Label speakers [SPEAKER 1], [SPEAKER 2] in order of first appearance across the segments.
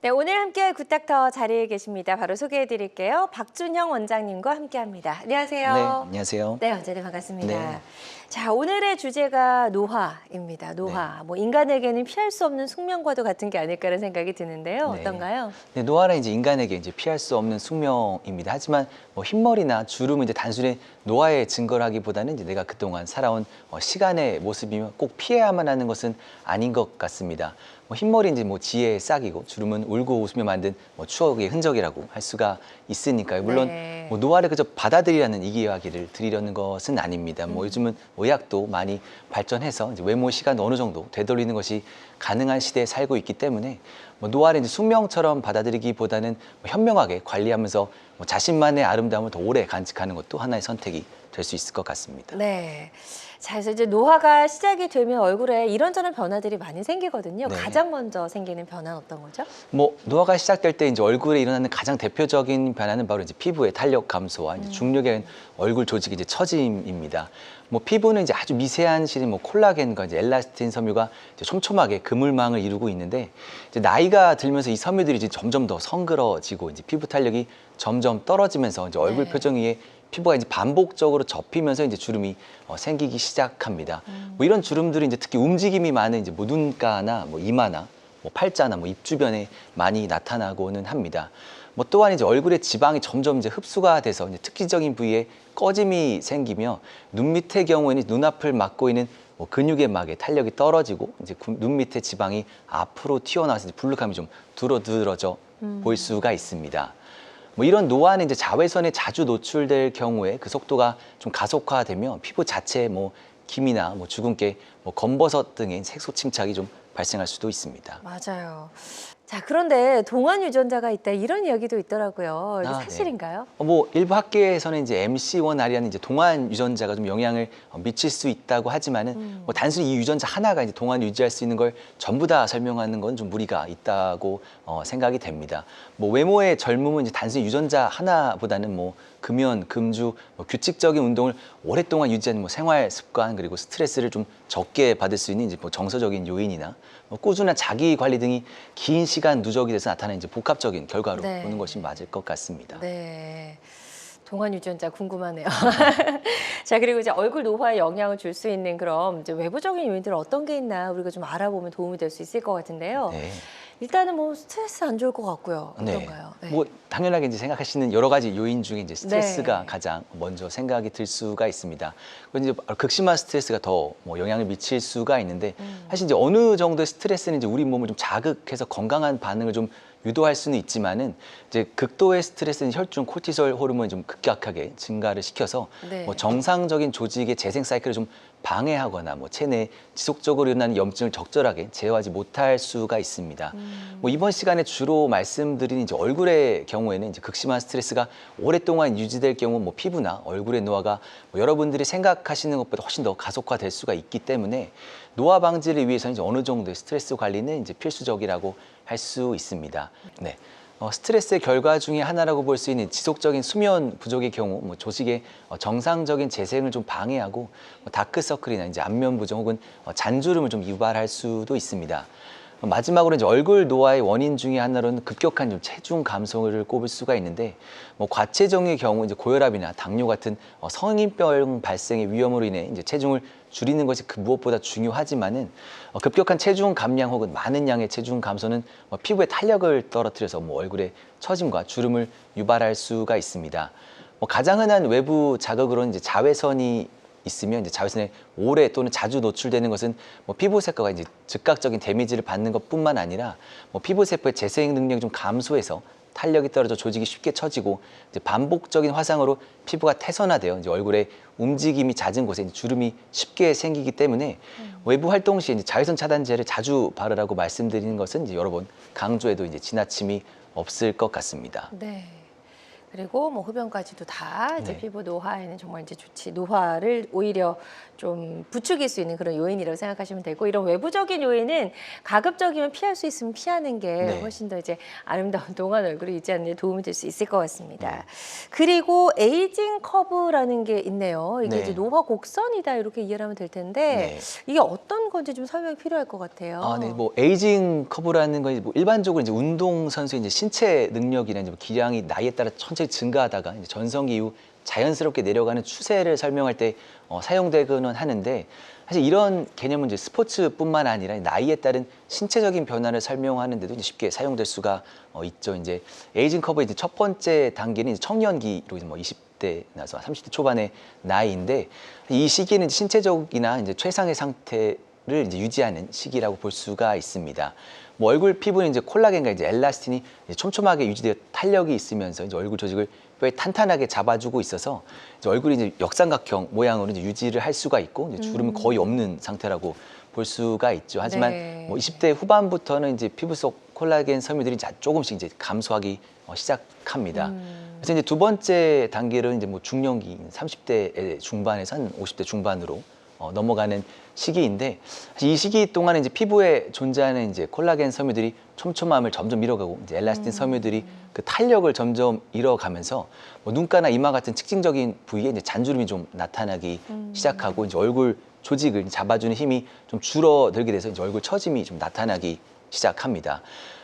[SPEAKER 1] 네, 오늘 함께할 굿닥터 자리에 계십니다. 바로 소개해 드릴게요. 박준형 원장님과 함께합니다. 안녕하세요.
[SPEAKER 2] 네, 안녕하세요.
[SPEAKER 1] 네, 언제나 반갑습니다.
[SPEAKER 2] 네.
[SPEAKER 1] 자, 오늘의 주제가 노화입니다. 노화. 뭐 인간에게는 피할 수 없는 숙명과도 같은 게 아닐까라는 생각이 드는데요.
[SPEAKER 2] 네.
[SPEAKER 1] 어떤가요?
[SPEAKER 2] 네, 노화는 이제 인간에게 이제 피할 수 없는 숙명입니다. 하지만 뭐 흰머리나 주름은 이제 단순히 노화의 증거라기보다는 이제 내가 그동안 살아온 시간의 모습이며 꼭 피해야만 하는 것은 아닌 것 같습니다. 뭐 흰머리 이제 뭐 지혜의 싹이고 주름은 울고 웃으며 만든 뭐 추억의 흔적이라고 할 수가 있으니까요. 물론
[SPEAKER 1] 네.
[SPEAKER 2] 뭐 노화를 그저 받아들이라는 이 이야기를 드리려는 것은 아닙니다. 뭐 요즘은 의학도 많이 발전해서 이제 외모 시간 어느 정도 되돌리는 것이 가능한 시대에 살고 있기 때문에 뭐 노화를 이제 숙명처럼 받아들이기보다는 뭐 현명하게 관리하면서 뭐 자신만의 아름다움을 더 오래 간직하는 것도 하나의 선택이 될 수 있을 것 같습니다.
[SPEAKER 1] 네. 자, 그래서 이제 노화가 시작이 되면 얼굴에 이런저런 변화들이 많이 생기거든요.
[SPEAKER 2] 네.
[SPEAKER 1] 가장 먼저 생기는 변화는 어떤 거죠?
[SPEAKER 2] 뭐 노화가 시작될 때 이제 얼굴에 일어나는 가장 대표적인 변화는 바로 이제 피부의 탄력 감소와 이제 중력의 얼굴 조직의 이제 처짐입니다. 뭐 피부는 이제 아주 미세한 실인 뭐 콜라겐과 이제 엘라스틴 섬유가 이제 촘촘하게 그물망을 이루고 있는데 이제 나이가 들면서 이 섬유들이 이제 점점 더 성그러지고 이제 피부 탄력이 점점 떨어지면서 이제 얼굴
[SPEAKER 1] 네.
[SPEAKER 2] 표정 위에 피부가 이제 반복적으로 접히면서 이제 주름이 생기기 시작합니다. 뭐 이런 주름들이 이제 특히 움직임이 많은 이제 뭐 눈가나 뭐 이마나 뭐 팔자나 뭐 입 주변에 많이 나타나고는 합니다. 뭐 또한 이제 얼굴의 지방이 점점 이제 흡수가 돼서 이제 특징적인 부위에 꺼짐이 생기며 눈 밑의 경우에는 눈앞을 막고 있는 뭐 근육의 막에 탄력이 떨어지고 이제 눈 밑의 지방이 앞으로 튀어나와서 이제 불룩함이 좀 두드러져 보일 수가 있습니다. 뭐 이런 노화는 이제 자외선에 자주 노출될 경우에 그 속도가 좀 가속화되면 피부 자체에 뭐 기미나 뭐 주근깨, 뭐 검버섯 등의 색소 침착이 좀 발생할 수도 있습니다.
[SPEAKER 1] 맞아요. 자, 그런데 동안 유전자가 있다 이런 이야기도 있더라고요. 이게
[SPEAKER 2] 네.
[SPEAKER 1] 사실인가요?
[SPEAKER 2] 뭐 일부 학계에서는 이제 MC1R이라는 이제 동안 유전자가 좀 영향을 미칠 수 있다고 하지만은 뭐 단순히 이 유전자 하나가 이제 동안을 유지할 수 있는 걸 전부 다 설명하는 건 좀 무리가 있다고 생각이 됩니다. 뭐 외모의 젊음은 이제 단순히 유전자 하나보다는 뭐 금연, 금주, 뭐 규칙적인 운동을 오랫동안 유지하는 뭐 생활 습관 그리고 스트레스를 좀 적게 받을 수 있는 이제 뭐 정서적인 요인이나 뭐 꾸준한 자기 관리 등이 긴 시간 누적이 돼서 나타나는 이제 복합적인 결과로
[SPEAKER 1] 네.
[SPEAKER 2] 보는 것이 맞을 것 같습니다.
[SPEAKER 1] 네. 동안 유전자 궁금하네요. 자, 그리고 이제 얼굴 노화에 영향을 줄 수 있는 그런 이제 외부적인 요인들 어떤 게 있나 우리가 좀 알아보면 도움이 될 수 있을 것 같은데요.
[SPEAKER 2] 네.
[SPEAKER 1] 일단은 뭐 스트레스 안 좋을 것 같고요. 어떤가요? 네.
[SPEAKER 2] 뭐 당연하게 이제 생각하시는 여러 가지 요인 중에 이제 스트레스가
[SPEAKER 1] 네.
[SPEAKER 2] 가장 먼저 생각이 들 수가 있습니다. 그리고 이제 극심한 스트레스가 더 뭐 영향을 미칠 수가 있는데 사실 이제 어느 정도의 스트레스는 이제 우리 몸을 좀 자극해서 건강한 반응을 좀 유도할 수는 있지만은 이제 극도의 스트레스는 혈중 코티솔 호르몬이 좀 급격하게 증가를 시켜서
[SPEAKER 1] 네.
[SPEAKER 2] 뭐 정상적인 조직의 재생 사이클을 좀 방해하거나 뭐 체내에 지속적으로 일어나는 염증을 적절하게 제어하지 못할 수가 있습니다. 뭐 이번 시간에 주로 말씀드린 이제 얼굴의 경우에는 이제 극심한 스트레스가 오랫동안 유지될 경우 뭐 피부나 얼굴의 노화가 뭐 여러분들이 생각하시는 것보다 훨씬 더 가속화될 수가 있기 때문에 노화 방지를 위해서는 이제 어느 정도의 스트레스 관리는 이제 필수적이라고 할 수 있습니다. 네. 스트레스의 결과 중에 하나라고 볼 수 있는 지속적인 수면 부족의 경우 뭐 조직의 정상적인 재생을 좀 방해하고 뭐 다크서클이나 이제 안면 부종 혹은 잔주름을 좀 유발할 수도 있습니다. 마지막으로 이제 얼굴 노화의 원인 중에 하나로는 급격한 좀 체중 감소를 꼽을 수가 있는데 뭐 과체중의 경우 이제 고혈압이나 당뇨 같은 성인병 발생의 위험으로 인해 이제 체중을 줄이는 것이 그 무엇보다 중요하지만은 급격한 체중 감량 혹은 많은 양의 체중 감소는 피부에 탄력을 떨어뜨려서 뭐 얼굴에 처짐과 주름을 유발할 수가 있습니다. 뭐 가장 흔한 외부 자극으로는 이제 자외선이 있으면 이제 자외선에 오래 또는 자주 노출되는 것은 뭐 피부 세포가 이제 즉각적인 데미지를 받는 것뿐만 아니라 뭐 피부 세포의 재생 능력이 좀 감소해서 탄력이 떨어져 조직이 쉽게 처지고 이제 반복적인 화상으로 피부가 태선화되어 이제 얼굴에 움직임이 잦은 곳에 이제 주름이 쉽게 생기기 때문에 외부 활동 시 이제 자외선 차단제를 자주 바르라고 말씀드리는 것은 이제 여러 번 강조해도 이제 지나침이 없을 것 같습니다.
[SPEAKER 1] 네. 그리고 뭐 흡연까지도 다 이제
[SPEAKER 2] 네.
[SPEAKER 1] 피부 노화에는 정말 이제 좋지. 노화를 오히려 좀 부추길 수 있는 그런 요인이라고 생각하시면 되고, 이런 외부적인 요인은 가급적이면 피할 수 있으면 피하는 게
[SPEAKER 2] 네.
[SPEAKER 1] 훨씬 더 이제 아름다운 동안 얼굴을 유지하는 데 도움이 될 수 있을 것 같습니다.
[SPEAKER 2] 네.
[SPEAKER 1] 그리고 에이징 커브라는 게 있네요. 이게
[SPEAKER 2] 네.
[SPEAKER 1] 이제 노화 곡선이다 이렇게 이해를 하면 될 텐데
[SPEAKER 2] 네.
[SPEAKER 1] 이게 어떤 건지 좀 설명이 필요할 것 같아요.
[SPEAKER 2] 아, 네. 뭐 에이징 커브라는 건 뭐 일반적으로 이제 운동 선수의 이제 신체 능력이나 이제 뭐 기량이 나이에 따라 천천히 증가하다가 이제 전성기 이후 자연스럽게 내려가는 추세를 설명할 때 사용되기는 하는데, 사실 이런 개념은 이제 스포츠뿐만 아니라 나이에 따른 신체적인 변화를 설명하는데도 이제 쉽게 사용될 수가 있죠. 이제 에이징 커브의 이제 첫 번째 단계는 이제 청년기로 이제 뭐 20대 나서 30대 초반의 나이인데, 이 시기는 이제 신체적이나 이제 최상의 상태를 이제 유지하는 시기라고 볼 수가 있습니다. 뭐 얼굴 피부는 이제 콜라겐과 이제 엘라스틴이 이제 촘촘하게 유지되어 탄력이 있으면서 이제 얼굴 조직을 뼈에 탄탄하게 잡아주고 있어서 이제 얼굴이 이제 역삼각형 모양으로 이제 유지를 할 수가 있고, 이제 주름이 거의 없는 상태라고 볼 수가 있죠. 하지만
[SPEAKER 1] 네.
[SPEAKER 2] 뭐 20대 후반부터는 이제 피부 속 콜라겐 섬유들이 조금씩 이제 감소하기 시작합니다. 그래서 이제 두 번째 단계로는 이제 뭐 중년기 30대 중반에서 한 50대 중반으로 넘어가는 시기인데, 사실 이 시기 동안에 이제 피부에 존재하는 이제 콜라겐 섬유들이 촘촘함을 점점 잃어가고 이제 엘라스틴 섬유들이 그 탄력을 점점 잃어가면서 뭐 눈가나 이마 같은 특징적인 부위에 이제 잔주름이 좀 나타나기 시작하고, 이제 얼굴 조직을 잡아주는 힘이 좀 줄어들게 돼서 이제 얼굴 처짐이 좀 나타나기 시작합니다.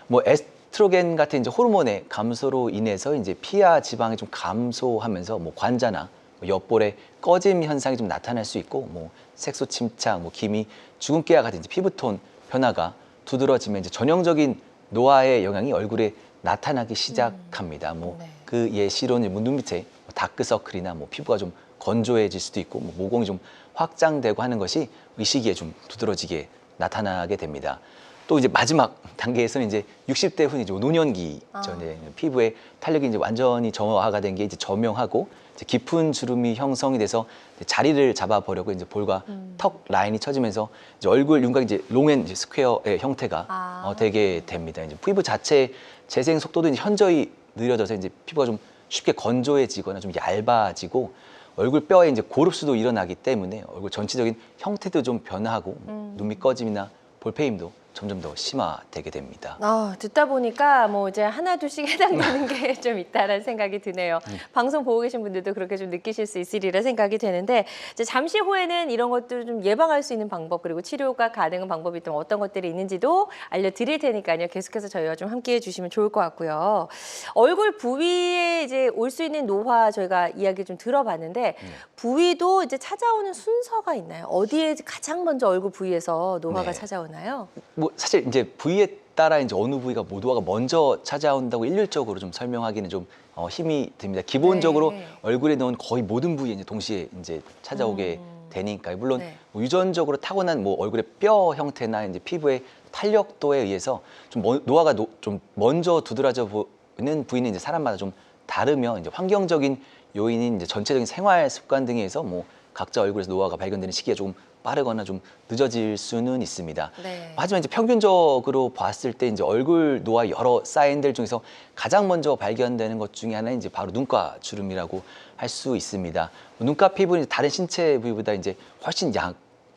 [SPEAKER 2] 뭐 에스트로겐 같은 이제 호르몬의 감소로 인해서 이제 피하 지방이 좀 감소하면서 뭐 관자나 옆볼에 꺼짐 현상이 좀 나타날 수 있고, 뭐 색소 침착, 뭐 기미, 주근깨와 같은 이제 피부톤 변화가 두드러지면 이제 전형적인 노화의 영향이 얼굴에 나타나기 시작합니다. 뭐
[SPEAKER 1] 네.
[SPEAKER 2] 그 예시로는 뭐 눈 밑에 다크서클이나 뭐 피부가 좀 건조해질 수도 있고, 뭐 모공이 좀 확장되고 하는 것이 이 시기에 좀 두드러지게 나타나게 됩니다. 또 이제 마지막 단계에서는 이제 60대 후는 이제 노년기 전에 피부의 탄력이 이제 완전히 정화가 된 게 이제 저명하고, 이제 깊은 주름이 형성이 돼서 이제 자리를 잡아보려고 이제 볼과 턱 라인이 처지면서 이제 얼굴 윤곽이 이제 롱앤 이제 스퀘어의 형태가 되게 됩니다. 이제 피부 자체 재생 속도도 이제 현저히 느려져서 이제 피부가 좀 쉽게 건조해지거나 좀 얇아지고, 얼굴 뼈에 이제 고릅수도 일어나기 때문에 얼굴 전체적인 형태도 좀 변화하고, 눈밑 꺼짐이나 볼페임도 점점 더 심화되게 됩니다.
[SPEAKER 1] 듣다 보니까 뭐 이제 하나 둘씩 해당되는 게 좀 있다라는 생각이 드네요. 방송 보고 계신 분들도 그렇게 좀 느끼실 수 있으리라 생각이 되는데, 이제 잠시 후에는 이런 것들을 좀 예방할 수 있는 방법, 그리고 치료가 가능한 방법이 있다면 어떤 것들이 있는지도 알려드릴 테니까요. 계속해서 저희와 좀 함께해 주시면 좋을 것 같고요. 얼굴 부위에 이제 올 수 있는 노화 저희가 이야기 좀 들어봤는데, 부위도 이제 찾아오는 순서가 있나요? 어디에 가장 먼저 얼굴 부위에서 노화가
[SPEAKER 2] 네.
[SPEAKER 1] 찾아오나요?
[SPEAKER 2] 뭐 사실 이제 부위에 따라 이제 어느 부위가 노화가 먼저 찾아온다고 일률적으로 좀 설명하기는 좀 힘이 듭니다. 기본적으로
[SPEAKER 1] 네.
[SPEAKER 2] 얼굴에 넣은 거의 모든 부위에 이제 동시에 이제 찾아오게 되니까, 물론
[SPEAKER 1] 네.
[SPEAKER 2] 뭐 유전적으로 타고난 뭐 얼굴의 뼈 형태나 이제 피부의 탄력도에 의해서 좀 노화가 좀 먼저 두드러져 보이는 부위는 이제 사람마다 좀 다르며, 이제 환경적인 요인인 이제 전체적인 생활 습관 등에 의해서 뭐 각자 얼굴에서 노화가 발견되는 시기가 조금 빠르거나 좀 늦어질 수는 있습니다.
[SPEAKER 1] 네.
[SPEAKER 2] 하지만 이제 평균적으로 봤을 때 이제 얼굴 노화 여러 사인들 중에서 가장 먼저 발견되는 것 중에 하나는 이제 바로 눈가 주름이라고 할 수 있습니다. 눈가 피부는 다른 신체 부위보다 이제 훨씬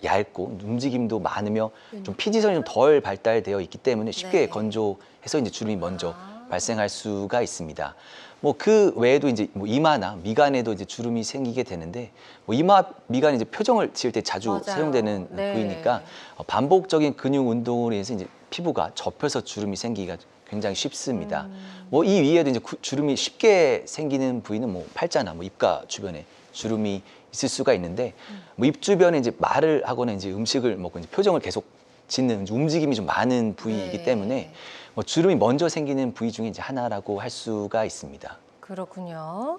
[SPEAKER 2] 얇고 움직임도 많으며 좀 피지선이 좀 덜 발달되어 있기 때문에 쉽게
[SPEAKER 1] 네.
[SPEAKER 2] 건조해서 이제 주름이 먼저 발생할 수가 있습니다. 뭐 그 외에도 이제 뭐 이마나 미간에도 이제 주름이 생기게 되는데, 뭐 이마, 미간 이제 표정을 지을 때 자주
[SPEAKER 1] 맞아요.
[SPEAKER 2] 사용되는
[SPEAKER 1] 네.
[SPEAKER 2] 부위니까 반복적인 근육 운동으로 인해서 이제 피부가 접혀서 주름이 생기기가 굉장히 쉽습니다. 뭐 이 위에도 이제 주름이 쉽게 생기는 부위는 뭐 팔자나 뭐 입가 주변에 주름이 있을 수가 있는데, 뭐 입 주변에 이제 말을 하거나 이제 음식을 먹고 이제 표정을 계속 짓는 움직임이 좀 많은 부위이기
[SPEAKER 1] 네.
[SPEAKER 2] 때문에 뭐 주름이 먼저 생기는 부위 중에 이제 하나라고 할 수가 있습니다.
[SPEAKER 1] 그렇군요.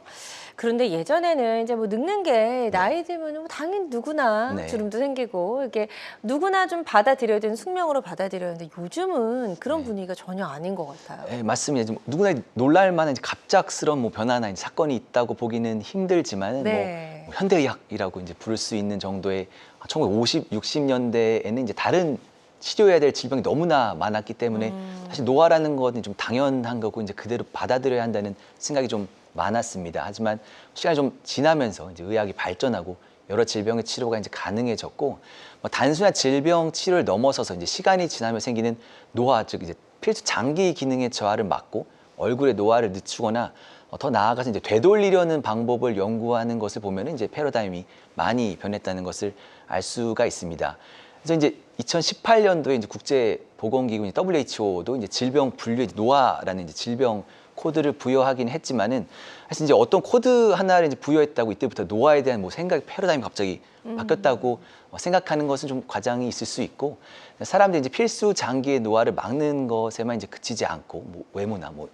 [SPEAKER 1] 그런데 예전에는 이제 뭐 늙는 게 나이 들면 뭐 당연히 누구나
[SPEAKER 2] 네.
[SPEAKER 1] 주름도 생기고 이렇게 누구나 좀 받아들여야 되는 숙명으로 받아들여야 하는데, 요즘은 그런 분위기가 전혀 아닌 것 같아요.
[SPEAKER 2] 네, 맞습니다. 좀 누구나 놀랄 만한 이제 갑작스러운 뭐 변화나 이제 사건이 있다고 보기는 힘들지만,
[SPEAKER 1] 네.
[SPEAKER 2] 뭐 현대의학이라고 이제 부를 수 있는 정도의 1950, 60년대에는 이제 다른 치료해야 될 질병이 너무나 많았기 때문에 사실 노화라는 것은 좀 당연한 거고 이제 그대로 받아들여야 한다는 생각이 좀 많았습니다. 하지만 시간이 좀 지나면서 이제 의학이 발전하고 여러 질병의 치료가 이제 가능해졌고 뭐 단순한 질병 치료를 넘어서서 이제 시간이 지나면 생기는 노화, 즉 이제 필수 장기 기능의 저하를 막고 얼굴의 노화를 늦추거나 더 나아가서 이제 되돌리려는 방법을 연구하는 것을 보면은 이제 패러다임이 많이 변했다는 것을 알 수가 있습니다. 그래서 이제 2018년도에 이제 국제보건기구 WHO도 이제 질병 분류에 노화라는 이제 질병 코드를 부여하긴 했지만은 사실 이제 어떤 코드 하나를 이제 부여했다고 이때부터 노화에 대한 뭐 생각 패러다임이 갑자기 바뀌었다고 생각하는 것은 좀 과장이 있을 수 있고 사람들이 이제 필수 장기의 노화를 막는 것에만 이제 그치지 않고 뭐 외모나 뭐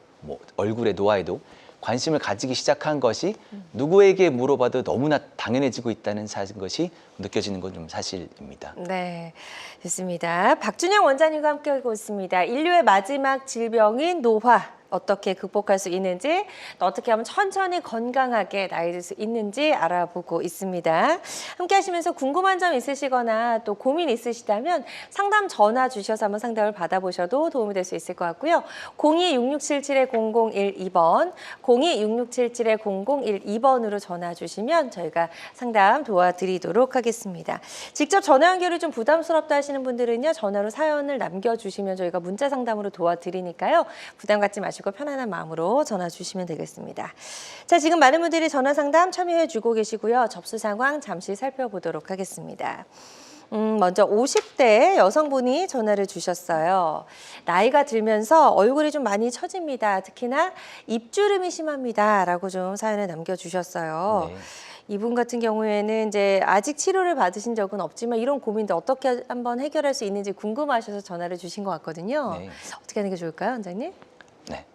[SPEAKER 2] 얼굴의 노화에도 관심을 가지기 시작한 것이 누구에게 물어봐도 너무나 당연해지고 있다는 것이 느껴지는 건 좀 사실입니다.
[SPEAKER 1] 네, 좋습니다. 박준영 원장님과 함께하고 있습니다. 인류의 마지막 질병인 노화. 어떻게 극복할 수 있는지, 또 어떻게 하면 천천히 건강하게 나이 들 수 있는지 알아보고 있습니다. 함께 하시면서 궁금한 점 있으시거나 또 고민 있으시다면 상담 전화 주셔서 한번 상담을 받아보셔도 도움이 될 수 있을 것 같고요. 02-6677-0012번, 02-6677-0012번으로 전화 주시면 저희가 상담 도와드리도록 하겠습니다. 직접 전화 연결이 좀 부담스럽다 하시는 분들은요, 전화로 사연을 남겨주시면 저희가 문자 상담으로 도와드리니까요. 부담 갖지 마시고 편안한 마음으로 전화 주시면 되겠습니다. 자, 지금 많은 분들이 전화 상담 참여해 주고 계시고요. 접수 상황 잠시 살펴보도록 하겠습니다. 먼저 50대 여성분이 전화를 주셨어요. 나이가 들면서 얼굴이 좀 많이 처집니다. 특히나 입주름이 심합니다. 라고 좀 사연을 남겨주셨어요.
[SPEAKER 2] 네.
[SPEAKER 1] 이분 같은 경우에는 이제 아직 치료를 받으신 적은 없지만 이런 고민도 어떻게 한번 해결할 수 있는지 궁금하셔서 전화를 주신 것 같거든요.
[SPEAKER 2] 네.
[SPEAKER 1] 어떻게 하는 게 좋을까요, 원장님?
[SPEAKER 2] 네.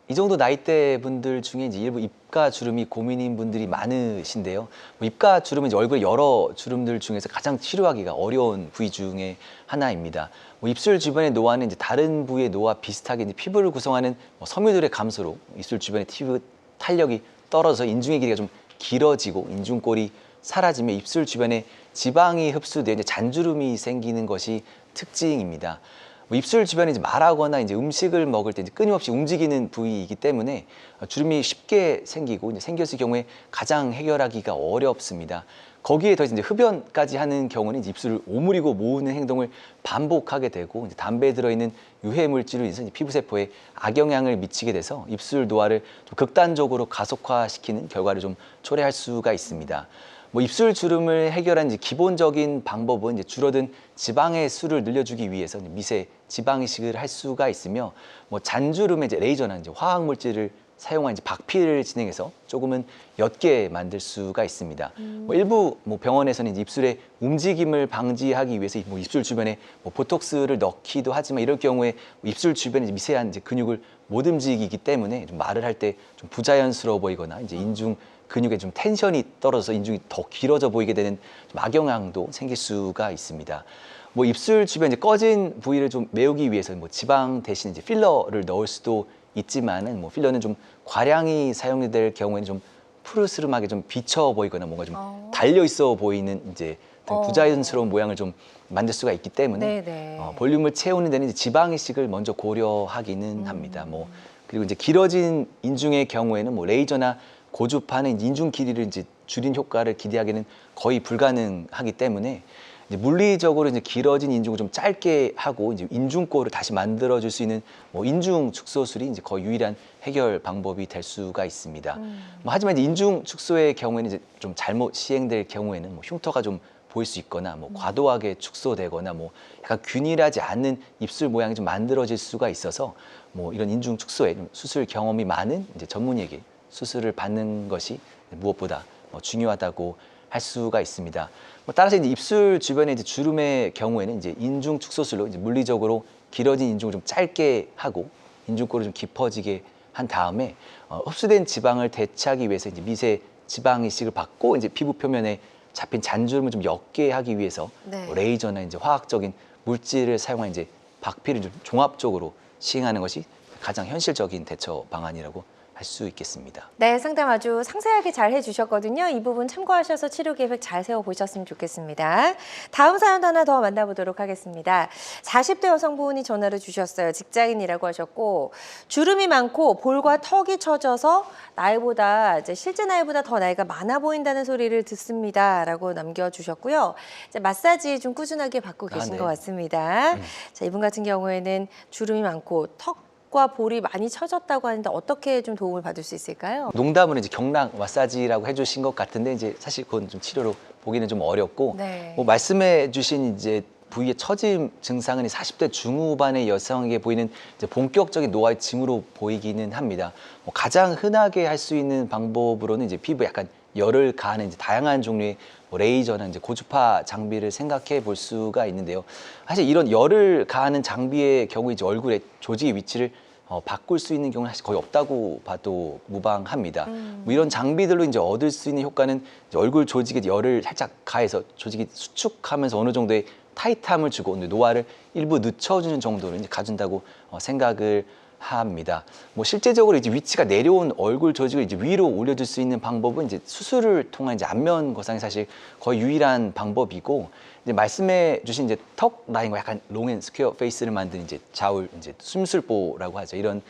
[SPEAKER 2] 이 정도 나이대 분들 중에 이제 일부 입가 주름이 고민인 분들이 많으신데요. 뭐 입가 주름은 이제 얼굴 여러 주름들 중에서 가장 치료하기가 어려운 부위 중에 하나입니다. 뭐 입술 주변의 노화는 이제 다른 부위의 노화 비슷하게 이제 피부를 구성하는 뭐 섬유들의 감소로 입술 주변의 피부 탄력이 떨어져서 인중의 길이가 좀 길어지고 인중골이 사라지며 입술 주변에 지방이 흡수되어 이제 잔주름이 생기는 것이 특징입니다. 뭐 입술 주변에 이제 말하거나 이제 음식을 먹을 때 이제 끊임없이 움직이는 부위이기 때문에 주름이 쉽게 생기고 이제 생겼을 경우에 가장 해결하기가 어렵습니다. 거기에 더해서 이제 흡연까지 하는 경우는 이제 입술을 오므리고 모으는 행동을 반복하게 되고 이제 담배에 들어있는 유해 물질로 인해서 이제 피부 세포에 악영향을 미치게 돼서 입술 노화를 좀 극단적으로 가속화시키는 결과를 좀 초래할 수가 있습니다. 뭐 입술 주름을 해결한 이제 기본적인 방법은 이제 줄어든 지방의 수를 늘려주기 위해서 이제 미세 지방 이식을 할 수가 있으며 뭐 잔주름에 이제 레이저나 이제 화학 물질을 사용한 이제 박피를 진행해서 조금은 옅게 만들 수가 있습니다. 뭐 일부 뭐 병원에서는 이제 입술의 움직임을 방지하기 위해서 뭐 입술 주변에 뭐 보톡스를 넣기도 하지만 이럴 경우에 입술 주변에 이제 미세한 이제 근육을 못 움직이기 때문에 좀 말을 할 때 좀 부자연스러워 보이거나 이제 인중 근육에 좀 텐션이 떨어져서 인중이 더 길어져 보이게 되는 좀 악영향도 생길 수가 있습니다. 뭐 입술 주변 이제 꺼진 부위를 좀 메우기 위해서 뭐 지방 대신 이제 필러를 넣을 수도 있지만은 뭐 필러는 좀 과량이 사용될 경우에는 좀 푸르스름하게 좀 비쳐 보이거나 뭔가 좀 달려 있어 보이는 이제 부자연스러운 모양을 좀 만들 수가 있기 때문에
[SPEAKER 1] 네네.
[SPEAKER 2] 볼륨을 채우는 데는 이제 지방 이식을 먼저 고려하기는 합니다. 뭐 그리고 이제 길어진 인중의 경우에는 뭐 레이저나 고주파는 인중 길이를 이제 줄인 효과를 기대하기는 거의 불가능하기 때문에 이제 물리적으로 이제 길어진 인중을 좀 짧게 하고 이제 인중골을 다시 만들어줄 수 있는 뭐 인중 축소술이 이제 거의 유일한 해결 방법이 될 수가 있습니다. 뭐 하지만 이제 인중 축소의 경우에는 이제 좀 잘못 시행될 경우에는 뭐 흉터가 좀 보일 수 있거나 뭐 과도하게 축소되거나 뭐 약간 균일하지 않는 입술 모양이 좀 만들어질 수가 있어서 뭐 이런 인중 축소에 좀 수술 경험이 많은 이제 전문의에게 수술을 받는 것이 무엇보다 중요하다고 할 수가 있습니다. 뭐 따라서 이제 입술 주변에 이제 주름의 경우에는 이제 인중 축소술로 이제 물리적으로 길어진 인중을 좀 짧게 하고 인중골을 좀 깊어지게 한 다음에 흡수된 지방을 대체하기 위해서 이제 미세 지방 이식을 받고 이제 피부 표면에 잡힌 잔주름을 좀 옅게 하기 위해서
[SPEAKER 1] 네.
[SPEAKER 2] 뭐 레이저나 이제 화학적인 물질을 사용한 이제 박피를 좀 종합적으로 시행하는 것이 가장 현실적인 대처 방안이라고 할 수 있겠습니다.
[SPEAKER 1] 네, 상담 아주 상세하게 잘 해주셨거든요. 이 부분 참고하셔서 치료 계획 잘 세워보셨으면 좋겠습니다. 다음 사연 하나 더 만나보도록 하겠습니다. 40대 여성분이 전화를 주셨어요. 직장인이라고 하셨고 주름이 많고 볼과 턱이 처져서 실제 나이보다 더 나이가 많아 보인다는 소리를 듣습니다라고 남겨주셨고요. 이제 마사지 좀 꾸준하게 받고 계신
[SPEAKER 2] 네.
[SPEAKER 1] 것 같습니다. 자, 이분 같은 경우에는 주름이 많고 턱과 볼이 많이 처졌다고 하는데 어떻게 좀 도움을 받을 수 있을까요?
[SPEAKER 2] 농담으로 이제 경락 마사지라고 해주신 것 같은데 이제 사실 그건 좀 치료로 보기는 좀 어렵고
[SPEAKER 1] 네.
[SPEAKER 2] 뭐 말씀해주신 이제 부위의 처짐 증상은 40대 중후반의 여성에게 보이는 이제 본격적인 노화의 징후로 보이기는 합니다. 뭐 가장 흔하게 할 수 있는 방법으로는 이제 피부에 약간 열을 가하는 이제 다양한 종류의 뭐 레이저나 이제 고주파 장비를 생각해 볼 수가 있는데요. 사실 이런 열을 가하는 장비의 경우 이제 얼굴의 조직의 위치를 바꿀 수 있는 경우는 사실 거의 없다고 봐도 무방합니다. 뭐 이런 장비들로 이제 얻을 수 있는 효과는 이제 얼굴 조직에 열을 살짝 가해서 조직이 수축하면서 어느 정도의 타이트함을 주고 노화를 일부 늦춰주는 정도로 이제 가준다고 생각을 합니다. 뭐 실제적으로 이제 위치가 내려온 얼굴 조직을 이제 위로 올려줄 수 있는 방법은 이제 수술을 통한 이제 안면 거상이 사실 거의 유일한 방법이고 이제 말씀해주신 이제 턱 라인과 약간 롱앤 스퀘어 페이스를 만든 이제 좌울 이제 숨술보라고 하죠. 이런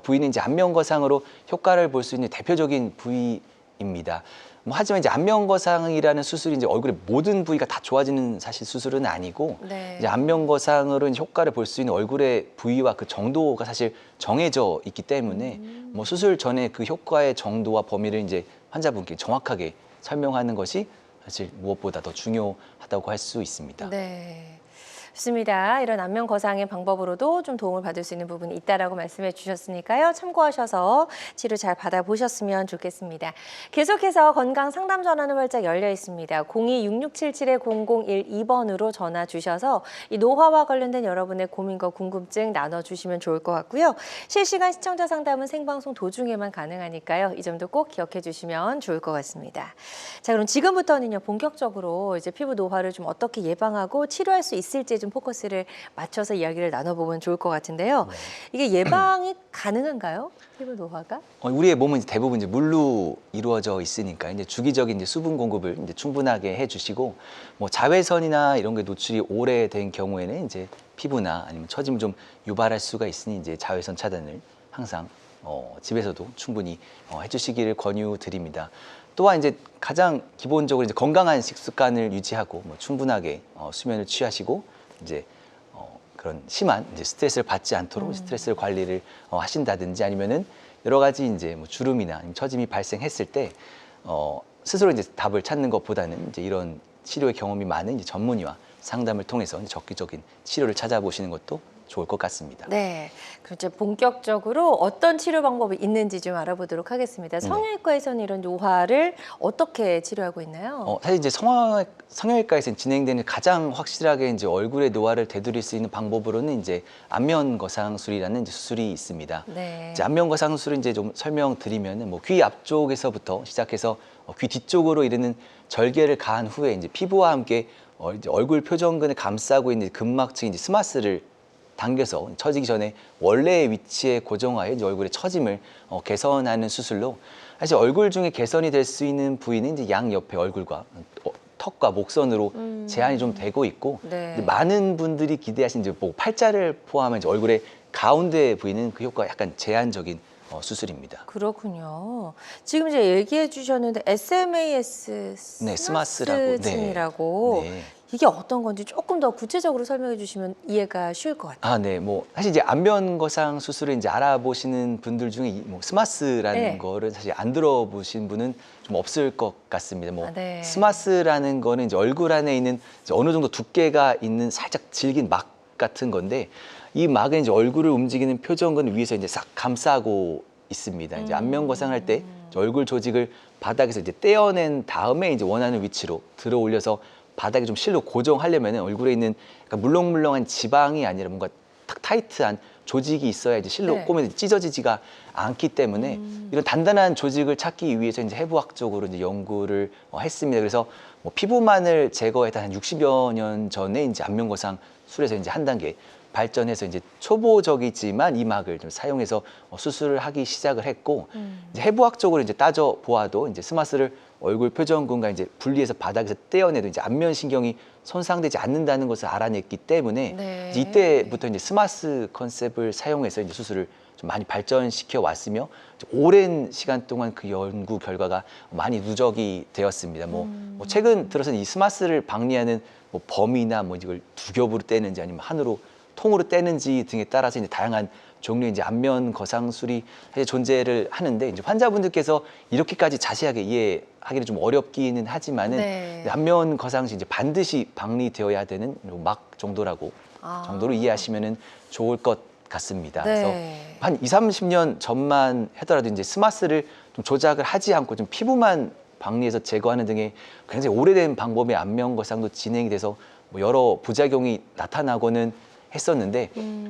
[SPEAKER 2] 부위는 이제 안면 거상으로 효과를 볼 수 있는 대표적인 부위입니다. 뭐 하지만 이제 안면 거상이라는 수술이 이제 얼굴의 모든 부위가 다 좋아지는 사실 수술은 아니고
[SPEAKER 1] 네.
[SPEAKER 2] 이제 안면 거상으로 이제 효과를 볼 수 있는 얼굴의 부위와 그 정도가 사실 정해져 있기 때문에 뭐 수술 전에 그 효과의 정도와 범위를 이제 환자분께 정확하게 설명하는 것이 사실 무엇보다 더 중요하다고 할 수 있습니다.
[SPEAKER 1] 네. 좋습니다. 이런 안면 거상의 방법으로도 좀 도움을 받을 수 있는 부분이 있다라고 말씀해 주셨으니까요. 참고하셔서 치료 잘 받아보셨으면 좋겠습니다. 계속해서 건강 상담 전화는 활짝 열려 있습니다. 02-6677-0012번으로 전화 주셔서 이 노화와 관련된 여러분의 고민과 궁금증 나눠주시면 좋을 것 같고요. 실시간 시청자 상담은 생방송 도중에만 가능하니까요. 이 점도 꼭 기억해 주시면 좋을 것 같습니다. 자, 그럼 지금부터는요. 본격적으로 이제 피부 노화를 좀 어떻게 예방하고 치료할 수 있을지 좀 포커스를 맞춰서 이야기를 나눠보면 좋을 것 같은데요. 이게 예방이 가능한가요? 피부 노화가?
[SPEAKER 2] 우리의 몸은 이제 대부분 이제 물로 이루어져 있으니까 이제 주기적인 이제 수분 공급을 이제 충분하게 해주시고 뭐 자외선이나 이런 게 노출이 오래된 경우에는 이제 피부나 아니면 처짐을 좀 유발할 수가 있으니 이제 자외선 차단을 항상 집에서도 충분히 해주시기를 권유드립니다. 또한 이제 가장 기본적으로 이제 건강한 식습관을 유지하고 뭐 충분하게 수면을 취하시고 이제 그런 심한 이제 스트레스를 받지 않도록 스트레스 관리를 하신다든지 아니면은 여러 가지 이제 뭐 주름이나 아니면 처짐이 발생했을 때 스스로 이제 답을 찾는 것보다는 이제 이런 치료의 경험이 많은 이제 전문의와 상담을 통해서 이제 적극적인 치료를 찾아보시는 것도 좋을 것 같습니다.
[SPEAKER 1] 네, 그럼 이제 본격적으로 어떤 치료 방법이 있는지 좀 알아보도록 하겠습니다. 성형외과에서는 이런 노화를 어떻게 치료하고 있나요?
[SPEAKER 2] 사실 이제 성형외과에서 진행되는 가장 확실하게 이제 얼굴의 노화를 되돌릴 수 있는 방법으로는 이제 안면 거상술이라는 이제 수술이 있습니다.
[SPEAKER 1] 네.
[SPEAKER 2] 이제 안면 거상술은 이제 좀 설명드리면은 뭐 귀 앞쪽에서부터 시작해서 귀 뒤쪽으로 이르는 절개를 가한 후에 이제 피부와 함께 이제 얼굴 표정근을 감싸고 있는 근막층 이제 스마스를 당겨서 처지기 전에 원래의 위치에 고정하여 이제 얼굴의 처짐을 개선하는 수술로 사실 얼굴 중에 개선이 될 수 있는 부위는 이제 양 옆에 얼굴과 턱과 목선으로 제한이 좀 되고 있고
[SPEAKER 1] 네.
[SPEAKER 2] 이제 많은 분들이 기대하신 이제 뭐 팔자를 포함한 이제 얼굴의 가운데 부위는 그 효과가 약간 제한적인 수술입니다.
[SPEAKER 1] 그렇군요. 지금 이제 얘기해 주셨는데 SMAS
[SPEAKER 2] 네, 스마스라고.
[SPEAKER 1] 층이라고
[SPEAKER 2] 네.
[SPEAKER 1] 이게 어떤 건지 조금 더 구체적으로 설명해 주시면 이해가 쉬울 것 같아요.
[SPEAKER 2] 네, 뭐 사실 이제 안면 거상 수술을 이제 알아보시는 분들 중에 뭐 스마스라는
[SPEAKER 1] 네.
[SPEAKER 2] 거를 사실 안 들어보신 분은 좀 없을 것 같습니다. 뭐
[SPEAKER 1] 네.
[SPEAKER 2] 스마스라는 거는 이제 얼굴 안에 있는 이제 어느 정도 두께가 있는 살짝 질긴 막 같은 건데 이 막은 이제 얼굴을 움직이는 표정근 위에서 이제 싹 감싸고 있습니다. 이제 안면 거상할 때 얼굴 조직을 바닥에서 이제 떼어낸 다음에 이제 원하는 위치로 들어 올려서 바닥에 좀 실로 고정하려면 얼굴에 있는 약간 물렁물렁한 지방이 아니라 뭔가 탁 타이트한 조직이 있어야 이제 실로
[SPEAKER 1] 네.
[SPEAKER 2] 꼬면 찢어지지가 않기 때문에 이런 단단한 조직을 찾기 위해서 이제 해부학적으로 이제 연구를 했습니다. 그래서 뭐 피부만을 제거했던 한 60여 년 전에 이제 안면 거상 술에서 이제 한 단계 발전해서 이제 초보적이지만 이막을 좀 사용해서 수술을 하기 시작을 했고 이제 해부학적으로 이제 따져 보아도 이제 스마스를 얼굴 표정근과 이제 분리해서 바닥에서 떼어내도 이제 안면 신경이 손상되지 않는다는 것을 알아냈기 때문에
[SPEAKER 1] 네.
[SPEAKER 2] 이제 이때부터 이제 스마스 컨셉을 사용해서 이제 수술을 좀 많이 발전시켜 왔으며 오랜 시간 동안 그 연구 결과가 많이 누적이 되었습니다. 뭐 최근 들어서는 이 스마스를 방리하는 뭐 범위나 뭐 이걸 두 겹으로 떼는지 아니면 한으로 통으로 떼는지 등에 따라서 이제 다양한 종류의 이제 안면 거상술이 사실 존재를 하는데 이제 환자분들께서 이렇게까지 자세하게 이해하기는 좀 어렵기는 하지만은
[SPEAKER 1] 네.
[SPEAKER 2] 안면 거상술이 이제 반드시 방리되어야 되는 막 정도라고 정도로 이해하시면은 좋을 것 같습니다.
[SPEAKER 1] 네.
[SPEAKER 2] 그래서 한 20, 30년 전만 하더라도 이제 스마스를 좀 조작을 하지 않고 좀 피부만 방리해서 제거하는 등의 굉장히 오래된 방법의 안면 거상도 진행이 돼서 뭐 여러 부작용이 나타나고는 했었는데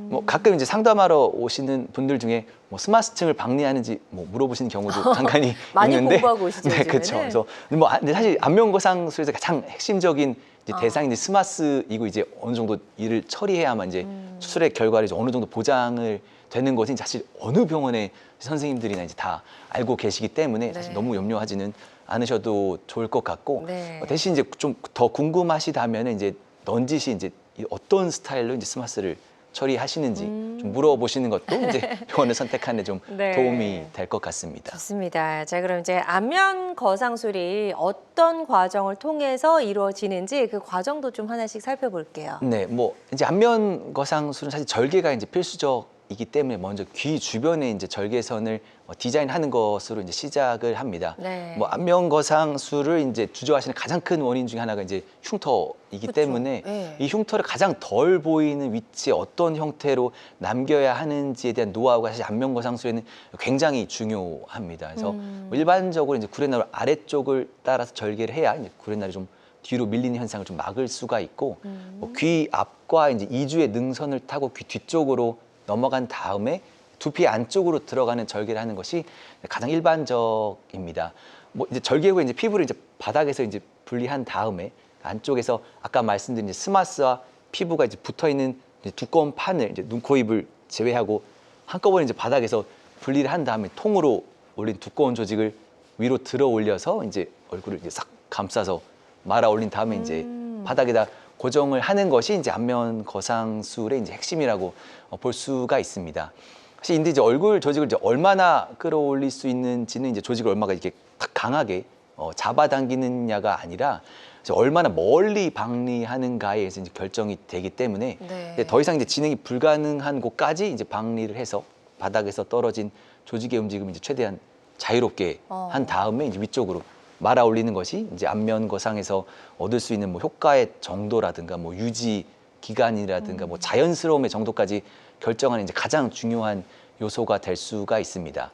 [SPEAKER 2] 뭐 가끔 이제 상담하러 오시는 분들 중에 뭐 스마스층을 방리하는지 뭐 물어보시는 경우도 간간히
[SPEAKER 1] 많이
[SPEAKER 2] 있는데
[SPEAKER 1] 공부하고 오시죠,
[SPEAKER 2] 네,
[SPEAKER 1] 요즘에는?
[SPEAKER 2] 그렇죠. 그래서 뭐 근데 사실 안면 거상술에서 가장 핵심적인 이제 대상이 이제 스마스이고 이제 어느 정도 일을 처리해야만 이제 수술의 결과를 이제 어느 정도 보장을 되는 것이 사실 어느 병원의 선생님들이나 이제 다 알고 계시기 때문에 사실
[SPEAKER 1] 네.
[SPEAKER 2] 너무 염려하지는 않으셔도 좋을 것 같고
[SPEAKER 1] 네.
[SPEAKER 2] 대신 이제 좀 더 궁금하시다면 이제 넌지시 이제 어떤 스타일로 이제 스마스를 처리하시는지 좀 물어보시는 것도 이제 병원을 선택하는 데 좀
[SPEAKER 1] 네.
[SPEAKER 2] 도움이 될 것 같습니다.
[SPEAKER 1] 좋습니다. 자, 그럼 이제 안면 거상술이 어떤 과정을 통해서 이루어지는지 그 과정도 좀 하나씩 살펴볼게요.
[SPEAKER 2] 네, 뭐 이제 안면 거상술은 사실 절개가 이제 필수적이기 때문에 먼저 귀 주변에 이제 절개선을 디자인하는 것으로 이제 시작을 합니다.
[SPEAKER 1] 네.
[SPEAKER 2] 뭐 안면 거상술을 이제 주저하시는 가장 큰 원인 중에 하나가 이제 흉터이기
[SPEAKER 1] 그쵸.
[SPEAKER 2] 때문에
[SPEAKER 1] 네.
[SPEAKER 2] 이 흉터를 가장 덜 보이는 위치에 어떤 형태로 남겨야 하는지에 대한 노하우가 사실 안면 거상술에는 굉장히 중요합니다. 그래서 뭐 일반적으로 이제 구레나루 아래쪽을 따라서 절개를 해야 이제 구레나루 좀 뒤로 밀리는 현상을 좀 막을 수가 있고 뭐 귀 앞과 이제 이주의 능선을 타고 귀 뒤쪽으로 넘어간 다음에 두피 안쪽으로 들어가는 절개를 하는 것이 가장 일반적입니다. 뭐 이제 절개 후에 이제 피부를 이제 바닥에서 이제 분리한 다음에 안쪽에서 아까 말씀드린 이제 스마스와 피부가 이제 붙어 있는 두꺼운 판을 이제 눈, 코, 입을 제외하고 한꺼번에 이제 바닥에서 분리를 한 다음에 통으로 올린 두꺼운 조직을 위로 들어 올려서 이제 얼굴을 이제 싹 감싸서 말아 올린 다음에 이제 바닥에다 고정을 하는 것이 이제 안면 거상술의 이제 핵심이라고 볼 수가 있습니다. 사실 근데 이제 얼굴 조직을 이제 얼마나 끌어올릴 수 있는지는 이제 조직을 얼마나 이렇게 딱 강하게 잡아당기느냐가 아니라 이제 얼마나 멀리 방리하는가에서 이제 결정이 되기 때문에
[SPEAKER 1] 네.
[SPEAKER 2] 더 이상 이제 진행이 불가능한 곳까지 이제 방리를 해서 바닥에서 떨어진 조직의 움직임을 이제 최대한 자유롭게 한 다음에 이제 위쪽으로 말아 올리는 것이 이제 안면 거상에서 얻을 수 있는 뭐 효과의 정도라든가 뭐 유지 기간이라든가 뭐 자연스러움의 정도까지 결정하는 이제 가장 중요한 요소가 될 수가 있습니다.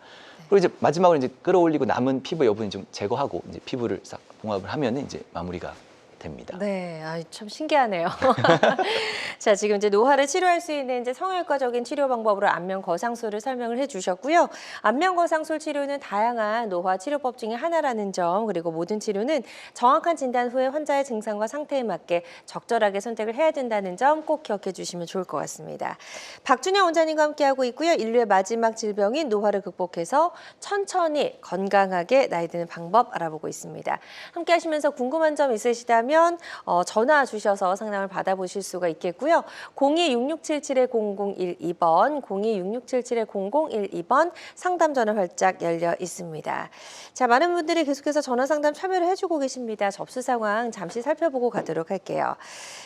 [SPEAKER 2] 그리고 이제 마지막으로 이제 끌어올리고 남은 피부 여부는 좀 제거하고 이제 피부를 싹 봉합을 하면 이제 마무리가 됩니다.
[SPEAKER 1] 네, 참 신기하네요. 자, 지금 이제 노화를 치료할 수 있는 이제 성형외과적인 치료 방법으로 안면 거상술을 설명을 해주셨고요. 안면 거상술 치료는 다양한 노화 치료법 중에 하나라는 점, 그리고 모든 치료는 정확한 진단 후에 환자의 증상과 상태에 맞게 적절하게 선택을 해야 된다는 점 꼭 기억해 주시면 좋을 것 같습니다. 박준영 원장님과 함께하고 있고요. 인류의 마지막 질병인 노화를 극복해서 천천히 건강하게 나이 드는 방법 알아보고 있습니다. 함께 하시면서 궁금한 점 있으시다면 전화 주셔서 상담을 받아보실 수가 있겠고요. 02-6677-0012번, 02-6677-0012번 상담 전화 활짝 열려 있습니다. 자, 많은 분들이 계속해서 전화 상담 참여를 해주고 계십니다. 접수 상황 잠시 살펴보고 가도록 할게요.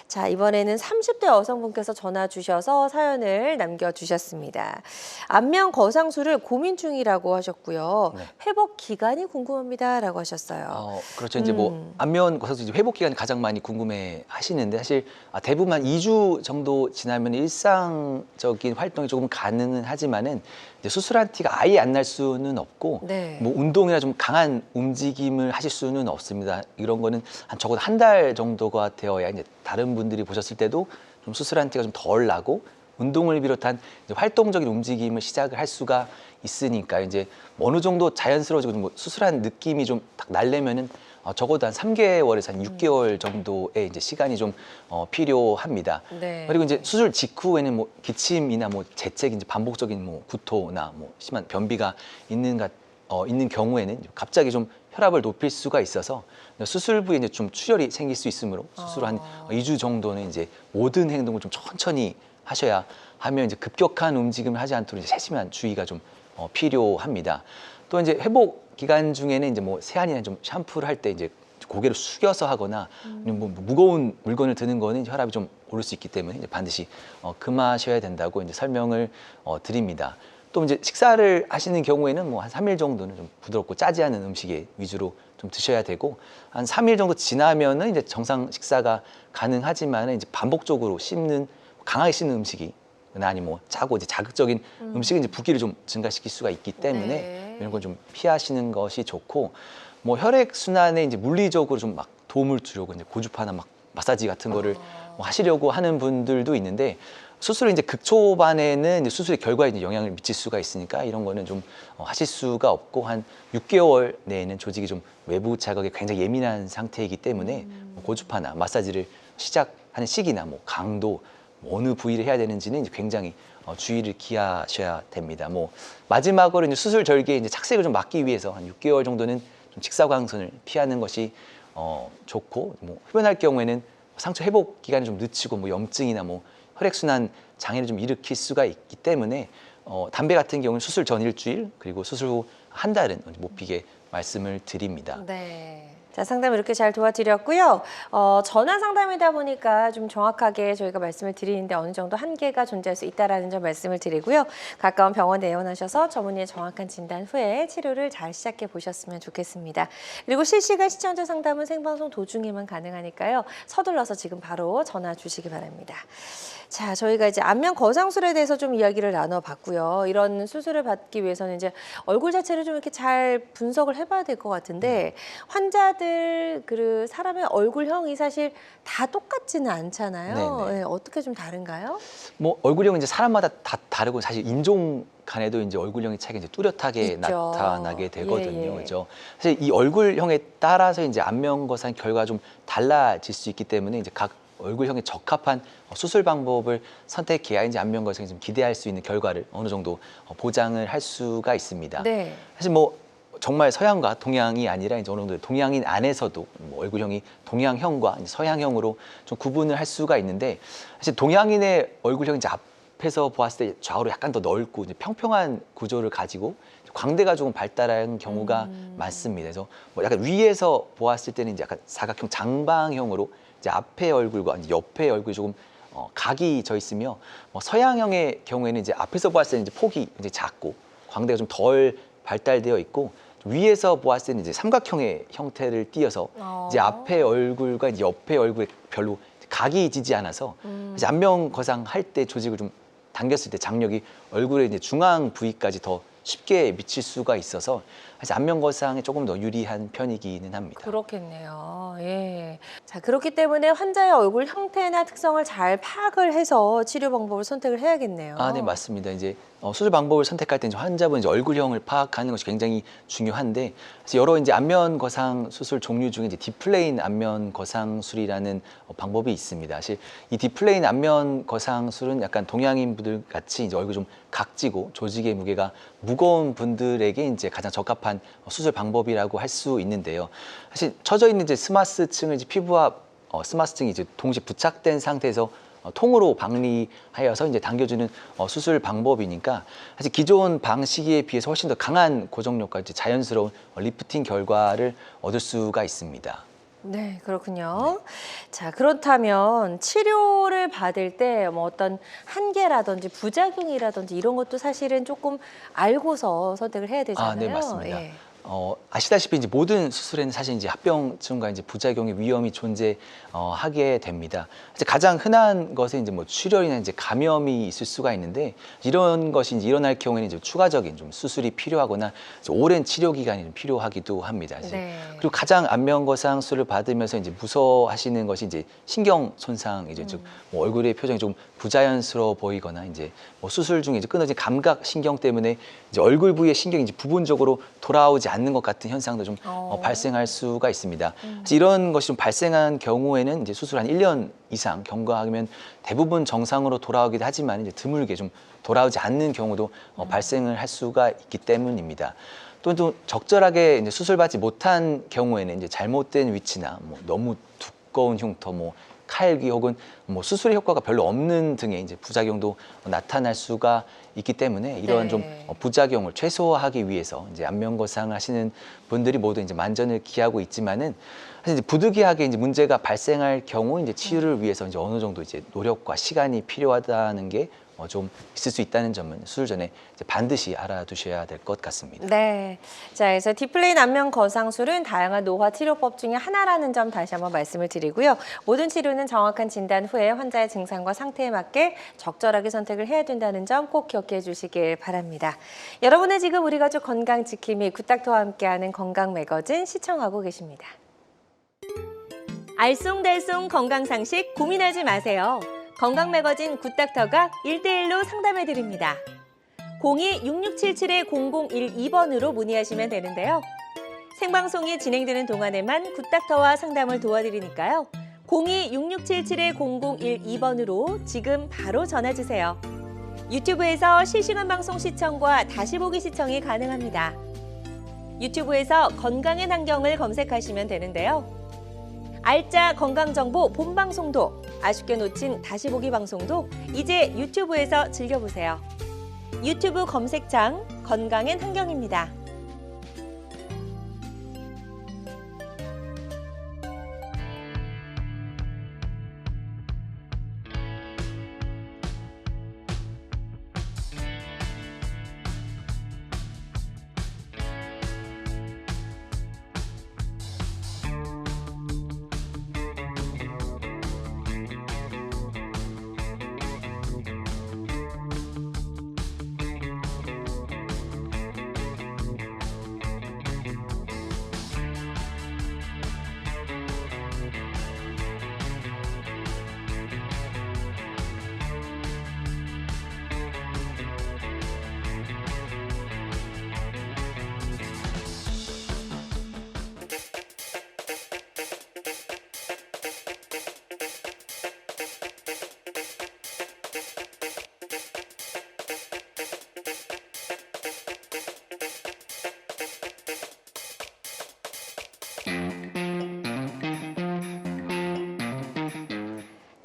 [SPEAKER 1] 자, 이번에는 30대 여성분께서 전화 주셔서 사연을 남겨주셨습니다. 안면 거상술을 고민 중이라고 하셨고요.
[SPEAKER 2] 네.
[SPEAKER 1] 회복 기간이 궁금합니다라고 하셨어요.
[SPEAKER 2] 그렇죠. 이제 뭐 안면 거상술 이제 회복 기간이 가장 많이 궁금해 하시는데 사실 대부분 한 2주 정도 지나면 일상적인 활동이 조금 가능은 하지만은 이제 수술한 티가 아예 안 날 수는 없고
[SPEAKER 1] 네.
[SPEAKER 2] 뭐 운동이나 좀 강한 움직임을 하실 수는 없습니다. 이런 거는 한 적어도 한 달 정도가 되어야 이제 다른 분들이 보셨을 때도 좀 수술한 티가 좀 덜 나고 운동을 비롯한 이제 활동적인 움직임을 시작을 할 수가 있으니까 이제 어느 정도 자연스러워지고 좀 뭐 수술한 느낌이 좀 딱 날려면은 적어도 한 3개월에서 한 6개월 정도의 이제 시간이 좀 필요합니다.
[SPEAKER 1] 네.
[SPEAKER 2] 그리고 이제 수술 직후에는 뭐 기침이나 뭐 재채기, 이제 반복적인 뭐 구토나 뭐 심한 변비가 있는 경우에는 갑자기 좀 혈압을 높일 수가 있어서 수술 부에 이제 좀 출혈이 생길 수 있으므로 수술 한 2주 정도는 이제 모든 행동을 좀 천천히 하셔야 하며 이제 급격한 움직임을 하지 않도록 이제 세심한 주의가 좀 필요합니다. 또 이제 회복 기간 중에는 이제 뭐 세안이나 좀 샴푸를 할 때 이제 고개를 숙여서 하거나 뭐 무거운 물건을 드는 거는 이제 혈압이 좀 오를 수 있기 때문에 이제 반드시 금하셔야 된다고 이제 설명을 드립니다. 또 이제 식사를 하시는 경우에는 뭐 한 3일 정도는 좀 부드럽고 짜지 않은 음식 위주로 좀 드셔야 되고, 한 3일 정도 지나면은 이제 정상 식사가 가능하지만 이제 반복적으로 강하게 씹는 음식이 아니 뭐 짜고 이제 자극적인 음식은 이제 부기를 좀 증가시킬 수가 있기 때문에
[SPEAKER 1] 네.
[SPEAKER 2] 이런 건 좀 피하시는 것이 좋고, 뭐 혈액 순환에 이제 물리적으로 좀 막 도움을 주려고 이제 고주파나 막 마사지 같은 거를 뭐 하시려고 하는 분들도 있는데, 수술이 이제 극초반에는 이제 수술의 결과에 이제 영향을 미칠 수가 있으니까 이런 거는 좀 하실 수가 없고, 한 6개월 내에는 조직이 좀 외부 자극에 굉장히 예민한 상태이기 때문에 뭐 고주파나 마사지를 시작하는 시기나 뭐 강도, 뭐 어느 부위를 해야 되는지는 이제 굉장히 주의를 기하셔야 됩니다. 뭐 마지막으로 이제 수술 절개에 이제 착색을 좀 막기 위해서 한 6개월 정도는 좀 직사광선을 피하는 것이 좋고, 뭐 흡연할 경우에는 상처 회복 기간이 좀 늦추고 뭐 염증이나 뭐 혈액순환 장애를 좀 일으킬 수가 있기 때문에 담배 같은 경우는 수술 전 일주일, 그리고 수술 후 한 달은 못 피게 말씀을 드립니다.
[SPEAKER 1] 네. 자, 상담 이렇게 잘 도와드렸고요. 전화 상담이다 보니까 좀 정확하게 저희가 말씀을 드리는데 어느 정도 한계가 존재할 수 있다라는 점 말씀을 드리고요. 가까운 병원에 내원하셔서 전문의의 정확한 진단 후에 치료를 잘 시작해 보셨으면 좋겠습니다. 그리고 실시간 시청자 상담은 생방송 도중에만 가능하니까요. 서둘러서 지금 바로 전화 주시기 바랍니다. 자, 저희가 이제 안면 거상술에 대해서 좀 이야기를 나눠봤고요. 이런 수술을 받기 위해서는 이제 얼굴 자체를 좀 이렇게 잘 분석을 해봐야 될 것 같은데, 환자들 그 사람의 얼굴형이 사실 다 똑같지는 않잖아요.
[SPEAKER 2] 네네.
[SPEAKER 1] 네, 어떻게 좀 다른가요?
[SPEAKER 2] 뭐 얼굴형은 이제 사람마다 다 다르고, 사실 인종 간에도 이제 얼굴형의 차이가 이제 뚜렷하게
[SPEAKER 1] 있죠.
[SPEAKER 2] 나타나게 되거든요.
[SPEAKER 1] 예, 예.
[SPEAKER 2] 그죠? 사실 이 얼굴형에 따라서 이제 안면 거상 결과가 좀 달라질 수 있기 때문에 이제 각 얼굴형에 적합한 수술 방법을 선택해야 이제 안면 거상이 좀 기대할 수 있는 결과를 어느 정도 보장을 할 수가 있습니다.
[SPEAKER 1] 네.
[SPEAKER 2] 사실 뭐 정말 서양과 동양이 아니라 이제 어느 정도 동양인 안에서도 뭐 얼굴형이 동양형과 서양형으로 좀 구분을 할 수가 있는데, 사실 동양인의 얼굴형이 이제 앞에서 보았을 때 좌우로 약간 더 넓고 이제 평평한 구조를 가지고 광대가 조금 발달한 경우가 많습니다. 그래서 뭐 약간 위에서 보았을 때는 이제 약간 사각형 장방형으로 이제 앞에 얼굴과 이제 옆에 얼굴이 조금 각이 져 있으며, 뭐 서양형의 경우에는 이제 앞에서 보았을 때는 이제 폭이 이제 작고 광대가 좀 덜 발달되어 있고, 위에서 보았을 때는 이제 삼각형의 형태를 띠어서 이제 앞에 얼굴과 이제 옆에 얼굴에 별로 각이 지지 않아서 이제 안면 거상 할 때 조직을 좀 당겼을 때 장력이 얼굴의 이제 중앙 부위까지 더 쉽게 미칠 수가 있어서 사실 안면 거상에 조금 더 유리한 편이기는 합니다.
[SPEAKER 1] 그렇겠네요. 예. 자, 그렇기 때문에 환자의 얼굴 형태나 특성을 잘 파악을 해서 치료 방법을 선택을 해야겠네요.
[SPEAKER 2] 아, 네, 맞습니다. 이제 수술 방법을 선택할 때 이제 환자분 이제 얼굴형을 파악하는 것이 굉장히 중요한데, 그래서 여러 이제 안면 거상 수술 종류 중에 이제 디플레인 안면 거상술이라는 방법이 있습니다. 사실 이 디플레인 안면 거상술은 약간 동양인 분들 같이 이제 얼굴 좀 각지고 조직의 무게가 무거운 분들에게 이제 가장 적합한 수술 방법이라고 할 수 있는데요. 사실 처져 있는 이제 스마스층을 이제 피부와 스마스층이 이제 동시에 부착된 상태에서 통으로 박리하여서 이제 당겨주는 수술 방법이니까, 사실 기존 방식에 비해서 훨씬 더 강한 고정력과 이제 자연스러운 리프팅 결과를 얻을 수가 있습니다.
[SPEAKER 1] 네, 그렇군요. 자, 그렇다면 치료를 받을 때 뭐 어떤 한계라든지 부작용이라든지 이런 것도 사실은 조금 알고서 선택을 해야 되잖아요.
[SPEAKER 2] 아, 네, 맞습니다.
[SPEAKER 1] 예.
[SPEAKER 2] 아시다시피 이제 모든 수술에는 사실 이제 합병증과 이제 부작용의 위험이 존재하게 됩니다. 이제 가장 흔한 것은 이제 뭐 출혈이나 이제 감염이 있을 수가 있는데, 이런 것이 이제 일어날 경우에는 이제 추가적인 좀 수술이 필요하거나 오랜 치료 기간이 좀 필요하기도 합니다. 사실.
[SPEAKER 1] 네.
[SPEAKER 2] 그리고 가장 안면 거상술을 받으면서 이제 무서워하시는 것이 이제 신경 손상이죠. 즉 뭐 얼굴의 표정이 좀 부자연스러워 보이거나 이제 뭐 수술 중에 이제 끊어진 감각 신경 때문에 이제 얼굴 부위의 신경이 이제 부분적으로 돌아오지 않는 것 같은 현상도 좀 발생할 수가 있습니다. 그래서 이런 것이 좀 발생한 경우에는 이제 수술 한 1년 이상 경과하면 대부분 정상으로 돌아오기도 하지만 이제 드물게 좀 돌아오지 않는 경우도 발생을 할 수가 있기 때문입니다. 또 적절하게 이제 수술받지 못한 경우에는 이제 잘못된 위치나 뭐 너무 두꺼운 흉터, 뭐 칼귀 혹은 뭐 수술의 효과가 별로 없는 등의 이제 부작용도 나타날 수가 있기 때문에 이런
[SPEAKER 1] 네.
[SPEAKER 2] 좀 부작용을 최소화하기 위해서 이제 안면거상을 하시는 분들이 모두 이제 만전을 기하고 있지만은 사실 이제 부득이하게 이제 문제가 발생할 경우 이제 치유를 위해서 이제 어느 정도 이제 노력과 시간이 필요하다는 게 좀 있을 수 있다는 점은 수술 전에 이제 반드시 알아두셔야 될 것 같습니다.
[SPEAKER 1] 네. 자, 그래서 디플레인 안면 거상술은 다양한 노화 치료법 중에 하나라는 점 다시 한번 말씀을 드리고요. 모든 치료는 정확한 진단 후에 환자의 증상과 상태에 맞게 적절하게 선택을 해야 된다는 점 꼭 기억해 주시길 바랍니다. 여러분은 지금 우리 가족 건강 지킴이 굿닥터와 함께하는 건강 매거진 시청하고 계십니다. 알쏭달쏭 건강 상식 고민하지 마세요. 건강 매거진 굿닥터가 1대1로 상담해 드립니다. 02-6677-0012번으로 문의하시면 되는데요. 생방송이 진행되는 동안에만 굿닥터와 상담을 도와드리니까요. 02-6677-0012번으로 지금 바로 전화주세요. 유튜브에서 실시간 방송 시청과 다시 보기 시청이 가능합니다. 유튜브에서 건강의 환경을 검색하시면 되는데요. 알짜 건강정보 본방송도, 아쉽게 놓친 다시 보기 방송도 이제 유튜브에서 즐겨보세요. 유튜브 검색창 건강엔 환경입니다.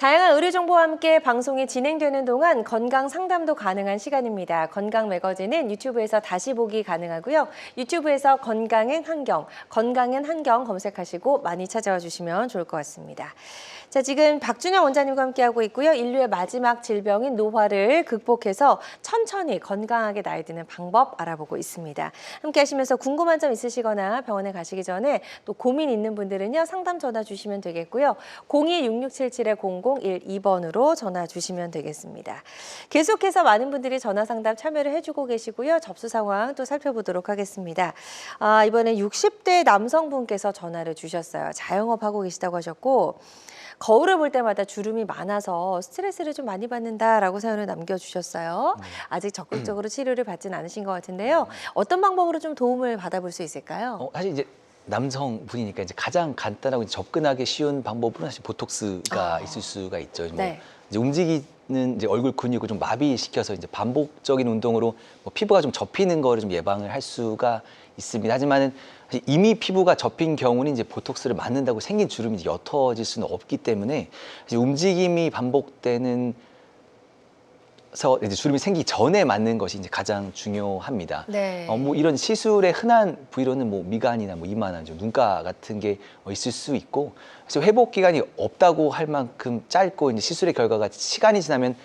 [SPEAKER 1] 다양한 의료 정보와 함께 방송이 진행되는 동안 건강 상담도 가능한 시간입니다. 건강 매거진은 유튜브에서 다시 보기 가능하고요. 유튜브에서 건강엔 환경, 건강엔 환경 검색하시고 많이 찾아와 주시면 좋을 것 같습니다. 자, 지금 박준영 원장님과 함께하고 있고요. 인류의 마지막 질병인 노화를 극복해서 천천히 건강하게 나이 드는 방법 알아보고 있습니다. 함께 하시면서 궁금한 점 있으시거나 병원에 가시기 전에 또 고민 있는 분들은요. 상담 전화 주시면 되겠고요. 02-6677-0012번으로 전화 주시면 되겠습니다. 계속해서 많은 분들이 전화 상담 참여를 해주고 계시고요. 접수 상황 또 살펴보도록 하겠습니다. 이번에 60대 남성분께서 전화를 주셨어요. 자영업하고 계시다고 하셨고 거울을 볼 때마다 주름이 많아서 스트레스를 좀 많이 받는다라고 사연을 남겨주셨어요. 아직 적극적으로 치료를 받진 않으신 것 같은데요. 어떤 방법으로 좀 도움을 받아볼 수 있을까요?
[SPEAKER 2] 사실 이제 남성분이니까 이제 가장 간단하고 접근하기 쉬운 방법으로는 사실 보톡스가 있을 수가 있죠.
[SPEAKER 1] 네.
[SPEAKER 2] 이제 움직이는 이제 얼굴 근육을 좀 마비시켜서 이제 반복적인 운동으로 뭐 피부가 좀 접히는 거를 좀 예방을 할 수가 있습니다. 하지만은 이미 피부가 접힌 경우는 이제 보톡스를 맞는다고 생긴 주름이 이제 옅어질 수는 없기 때문에 사실 움직임이 반복되는 이제 주름이 생기기 전에 맞는 것이 이제 가장 중요합니다.
[SPEAKER 1] 네.
[SPEAKER 2] 뭐 이런 시술의 흔한 부위로는 뭐 미간이나 뭐 이마나 눈가 같은 게 있을 수 있고, 사실 회복 기간이 없다고 할 만큼 짧고 이제 시술의 결과가 시간이 지나면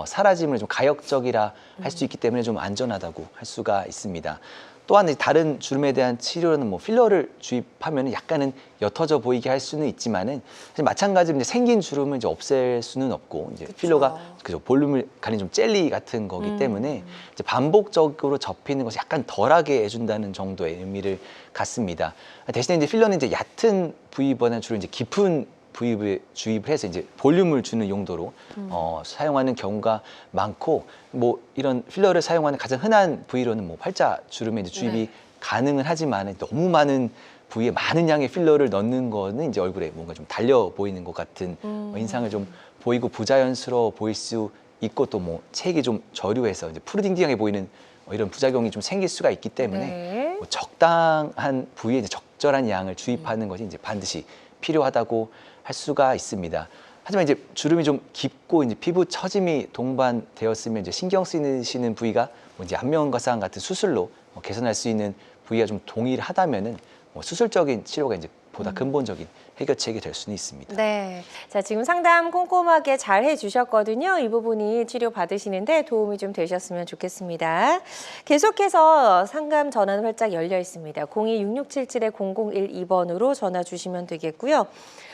[SPEAKER 2] 사라짐을 좀 가역적이라 할 수 있기 때문에 좀 안전하다고 할 수가 있습니다. 또한 다른 주름에 대한 치료는 뭐 필러를 주입하면 약간은 옅어져 보이게 할 수는 있지만은 사실 마찬가지로 이제 생긴 주름을 이제 없앨 수는 없고 이제
[SPEAKER 1] 그쵸.
[SPEAKER 2] 필러가 그죠 볼륨을 가린 좀 젤리 같은 거기 때문에 이제 반복적으로 접히는 것이 약간 덜하게 해준다는 정도의 의미를 갖습니다. 대신에 이제 필러는 이제 얕은 부위보다는 주로 이제 깊은 부위를 주입을 해서 이제 볼륨을 주는 용도로 사용하는 경우가 많고, 뭐 이런 필러를 사용하는 가장 흔한 부위로는 뭐 팔자 주름에 이제 주입이 가능은 하지만 너무 많은 부위에 많은 양의 필러를 넣는 거는 이제 얼굴에 뭔가 좀 달려 보이는 것 같은 인상을 좀 보이고 부자연스러워 보일 수 있고 또 뭐 체액이 좀 저류해서 이제 푸르딩딩하게 보이는 이런 부작용이 좀 생길 수가 있기 때문에
[SPEAKER 1] 네.
[SPEAKER 2] 뭐 적당한 부위에 이제 적절한 양을 주입하는 것이 이제 반드시 필요하다고 할 수가 있습니다. 하지만 이제 주름이 좀 깊고 이제 피부 처짐이 동반되었으면 이제 신경 쓰이시는 부위가 뭐 이제 안면거상 같은 수술로 개선할 수 있는 부위가 좀 동일하다면은 뭐 수술적인 치료가 이제 보다 근본적인 해결책이 될 수는 있습니다.
[SPEAKER 1] 네. 자, 지금 상담 꼼꼼하게 잘 해주셨거든요. 이 부분이 치료 받으시는데 도움이 좀 되셨으면 좋겠습니다. 계속해서 상담 전화는 활짝 열려 있습니다. 02-6677-0012번으로 전화 주시면 되겠고요.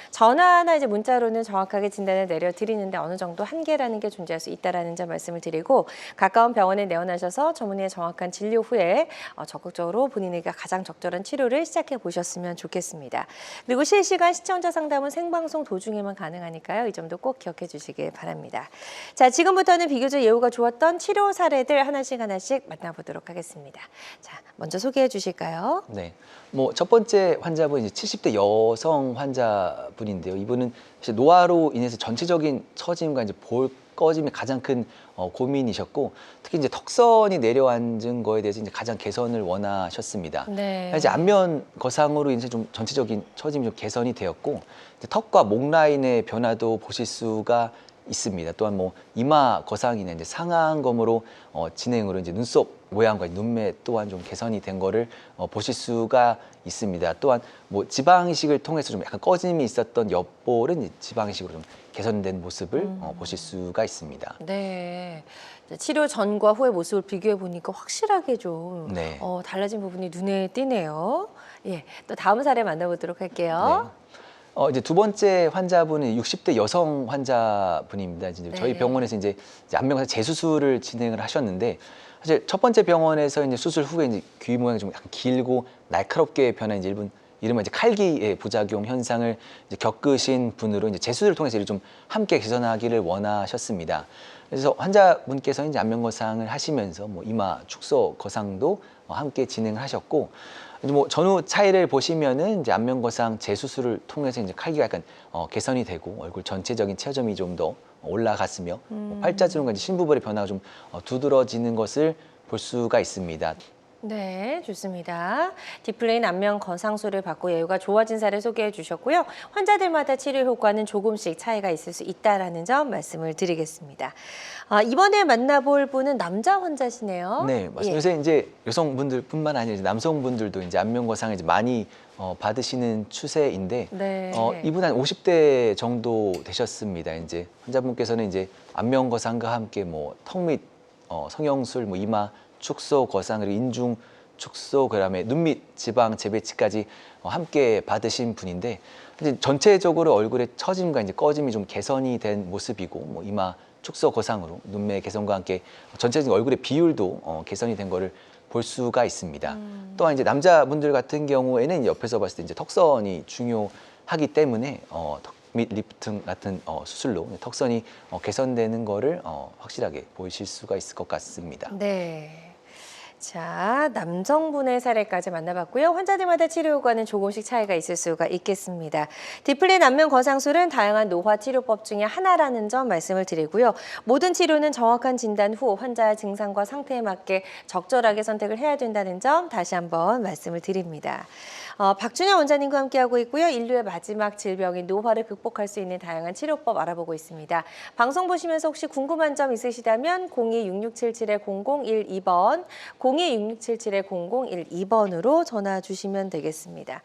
[SPEAKER 1] 전화나 이제 문자로는 정확하게 진단을 내려드리는데 어느 정도 한계라는 게 존재할 수 있다라는 점 말씀을 드리고 가까운 병원에 내원하셔서 전문의의 정확한 진료 후에 적극적으로 본인에게 가장 적절한 치료를 시작해 보셨으면 좋겠습니다. 그리고 실시간 시청자 상담은 생방송 도중에만 가능하니까요. 이 점도 꼭 기억해 주시길 바랍니다. 자, 지금부터는 비교적 예후가 좋았던 치료 사례들 하나씩 만나보도록 하겠습니다. 자, 먼저 소개해 주실까요?
[SPEAKER 2] 네. 뭐 첫 번째 환자분 이제 70대 여성 환자분인데요. 이분은 사실 노화로 인해서 전체적인 처짐과 이제 볼 꺼짐이 가장 큰 고민이셨고 특히 이제 턱선이 내려앉은 거에 대해서 이제 가장 개선을 원하셨습니다.
[SPEAKER 1] 네.
[SPEAKER 2] 이제 안면 거상으로 이제 좀 전체적인 처짐이 좀 개선이 되었고 이제 턱과 목 라인의 변화도 보실 수가 있습니다. 또한 뭐 이마 거상이나 이제 상안검으로 진행으로 이제 눈썹 모양과 눈매 또한 좀 개선이 된 거를 보실 수가 있습니다. 또한 뭐 지방 이식을 통해서 좀 약간 꺼짐이 있었던 옆볼은 이제 지방 이식으로 좀 개선된 모습을 보실 수가 있습니다.
[SPEAKER 1] 네. 치료 전과 후의 모습을 비교해 보니까 확실하게 좀
[SPEAKER 2] 네.
[SPEAKER 1] 달라진 부분이 눈에 띄네요. 예, 또 다음 사례 만나보도록 할게요.
[SPEAKER 2] 네. 이제 두 번째 환자분은 60대 여성 환자분입니다. 이제 저희
[SPEAKER 1] 네.
[SPEAKER 2] 병원에서 이제 안면거상 재수술을 진행을 하셨는데 사실 첫 번째 병원에서 이제 수술 후에 이제 귀 모양이 좀 약간 길고 날카롭게 변한 이제 이른바 이제 칼기의 부작용 현상을 이제 겪으신 분으로 이제 재수술을 통해서 좀 함께 개선하기를 원하셨습니다. 그래서 환자분께서 이제 안면거상을 하시면서 뭐 이마 축소 거상도 함께 진행을 하셨고 이제 뭐 전후 차이를 보시면은 이제 안면거상 재수술을 통해서 이제 칼기가 약간 개선이 되고 얼굴 전체적인 체점이 좀 더 올라갔으며 뭐 팔자주름과 이제 심부볼의 변화가 좀 두드러지는 것을 볼 수가 있습니다.
[SPEAKER 1] 네, 좋습니다. 디플레인 안면 거상술을 받고 예후가 좋아진 사례 소개해 주셨고요. 환자들마다 치료 효과는 조금씩 차이가 있을 수 있다라는 점 말씀을 드리겠습니다. 이번에 만나볼 분은 남자 환자시네요.
[SPEAKER 2] 네, 맞습니다.
[SPEAKER 1] 예.
[SPEAKER 2] 요새 이제 여성분들뿐만 아니라 이제 남성분들도 이제 안면거상을 이제 많이 받으시는 추세인데
[SPEAKER 1] 네.
[SPEAKER 2] 이분 한 50대 정도 되셨습니다. 이제 환자분께서는 이제 안면거상과 함께 뭐 턱 및 성형술, 뭐 이마 축소 거상 그리고 인중 축소 그다음에 눈 밑 지방 재배치까지 함께 받으신 분인데 이제 전체적으로 얼굴의 처짐과 이제 꺼짐이 좀 개선이 된 모습이고 뭐 이마 축소 거상으로 눈매 개선과 함께 전체적인 얼굴의 비율도 개선이 된 거를 볼 수가 있습니다. 또한 이제 남자분들 같은 경우에는 옆에서 봤을 때 이제 턱선이 중요하기 때문에 턱 및 리프팅 같은 수술로 턱선이 개선되는 거를 확실하게 보이실 수가 있을 것 같습니다.
[SPEAKER 1] 네. 자, 남성분의 사례까지 만나봤고요. 환자들마다 치료 효과는 조금씩 차이가 있을 수가 있겠습니다. 디플레인 안면 거상술은 다양한 노화 치료법 중에 하나라는 점 말씀을 드리고요. 모든 치료는 정확한 진단 후 환자의 증상과 상태에 맞게 적절하게 선택을 해야 된다는 점 다시 한번 말씀을 드립니다. 박준영 원장님과 함께하고 있고요. 인류의 마지막 질병인 노화를 극복할 수 있는 다양한 치료법 알아보고 있습니다. 방송 보시면서 혹시 궁금한 점 있으시다면 02-6677-0012번, 02-6677-0012번으로 전화 주시면 되겠습니다.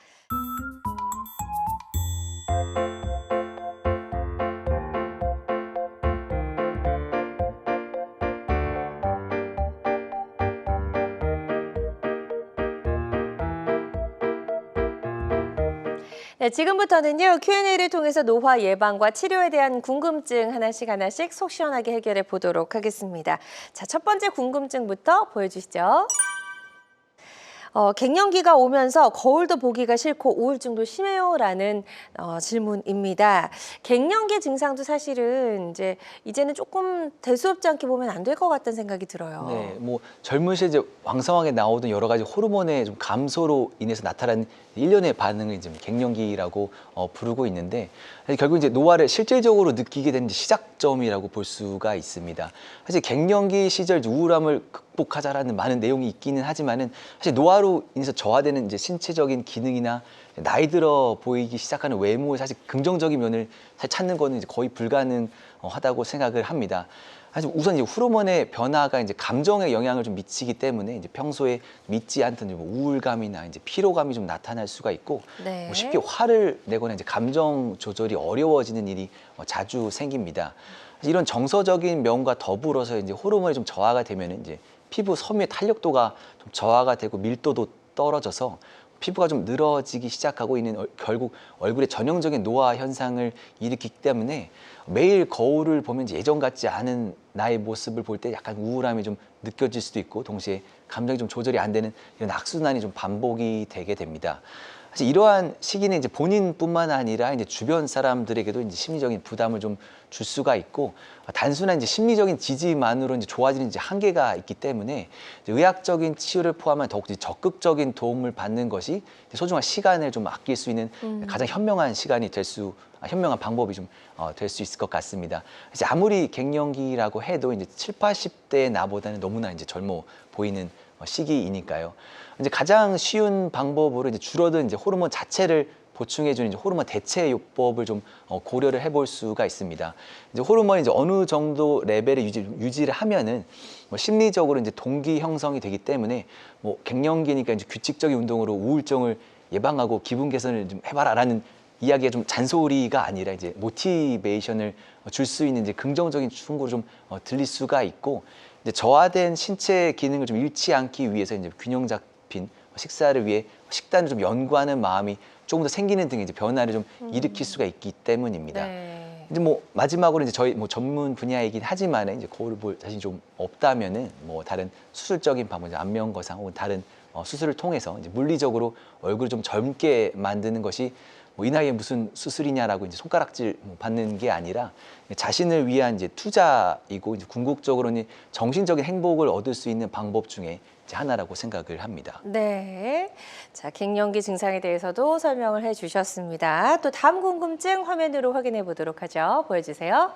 [SPEAKER 1] 네, 지금부터는요. Q&A를 통해서 노화 예방과 치료에 대한 궁금증 하나씩 속 시원하게 해결해 보도록 하겠습니다. 자, 첫 번째 궁금증부터 보여주시죠. 갱년기가 오면서 거울도 보기가 싫고 우울증도 심해요라는 질문입니다. 갱년기 증상도 사실은 이제는 조금 대수롭지 않게 보면 안 될 것 같다는 생각이 들어요.
[SPEAKER 2] 네, 뭐 젊은 시에 이제 왕성하게 나오던 여러 가지 호르몬의 좀 감소로 인해서 나타나는 일련의 반응을 이제 갱년기라고 부르고 있는데 사실 결국 이제 노화를 실질적으로 느끼게 되는 이제 시작점이라고 볼 수가 있습니다. 사실 갱년기 시절 이제 우울함을 극복하자라는 많은 내용이 있기는 하지만은 사실 노화로 인해서 저하되는 이제 신체적인 기능이나 나이 들어 보이기 시작하는 외모의 사실 긍정적인 면을 사실 찾는 거는 이제 거의 불가능하다고 생각을 합니다. 사실 우선 이제 호르몬의 변화가 이제 감정에 영향을 좀 미치기 때문에 이제 평소에 믿지 않던 뭐 우울감이나 이제 피로감이 좀 나타날 수가 있고
[SPEAKER 1] 네.
[SPEAKER 2] 뭐 쉽게 화를 내거나 이제 감정 조절이 어려워지는 일이 자주 생깁니다. 사실 이런 정서적인 면과 더불어서 이제 호르몬이 좀 저하가 되면은 이제 피부 섬유의 탄력도가 좀 저하가 되고 밀도도 떨어져서 피부가 좀 늘어지기 시작하고 있는 결국 얼굴에 전형적인 노화 현상을 일으키기 때문에 매일 거울을 보면 이제 예전 같지 않은 나의 모습을 볼 때 약간 우울함이 좀 느껴질 수도 있고 동시에 감정이 좀 조절이 안 되는 이런 악순환이 좀 반복이 되게 됩니다. 사실 이러한 시기는 이제 본인뿐만 아니라 이제 주변 사람들에게도 이제 심리적인 부담을 좀 줄 수가 있고 단순한 이제 심리적인 지지만으로 이제 좋아지는 이제 한계가 있기 때문에 이제 의학적인 치료를 포함한 더욱 이제 적극적인 도움을 받는 것이 소중한 시간을 좀 아낄 수 있는 가장 현명한 시간이 현명한 방법이 좀 될 수 있을 것 같습니다. 이제 아무리 갱년기라고 해도 이제 7, 80대의 나보다는 너무나 이제 젊어 보이는 시기이니까요. 이제 가장 쉬운 방법으로 이제 줄어든 이제 호르몬 자체를 보충해주는 이제 호르몬 대체 요법을 좀 고려를 해볼 수가 있습니다. 이제 호르몬이 이제 어느 정도 레벨의 유지를 하면은 뭐 심리적으로 이제 동기 형성이 되기 때문에 뭐 갱년기니까 이제 규칙적인 운동으로 우울증을 예방하고 기분 개선을 좀 해봐라라는 이야기가 좀 잔소리가 아니라 이제 모티베이션을 줄 수 있는 이제 긍정적인 충고로 좀 들릴 수가 있고 이제 저하된 신체 기능을 좀 잃지 않기 위해서 이제 균형 잡힌 식사를 위해 식단을 좀 연구하는 마음이 조금 더 생기는 등의 이제 변화를 좀 일으킬 수가 있기 때문입니다.
[SPEAKER 1] 네.
[SPEAKER 2] 이제 뭐 마지막으로 이제 저희 뭐 전문 분야이긴 하지만 이제 거울을 볼 자신이 좀 없다면은 뭐 다른 수술적인 방법, 이제 안면 거상 혹은 다른 수술을 통해서 이제 물리적으로 얼굴을 좀 젊게 만드는 것이 뭐 이 나이에 무슨 수술이냐라고 이제 손가락질 받는 게 아니라 자신을 위한 이제 투자이고 이제 궁극적으로는 정신적인 행복을 얻을 수 있는 방법 중에 이제 하나라고 생각을 합니다.
[SPEAKER 1] 네. 자, 갱년기 증상에 대해서도 설명을 해주셨습니다. 또 다음 궁금증 화면으로 확인해 보도록 하죠. 보여주세요.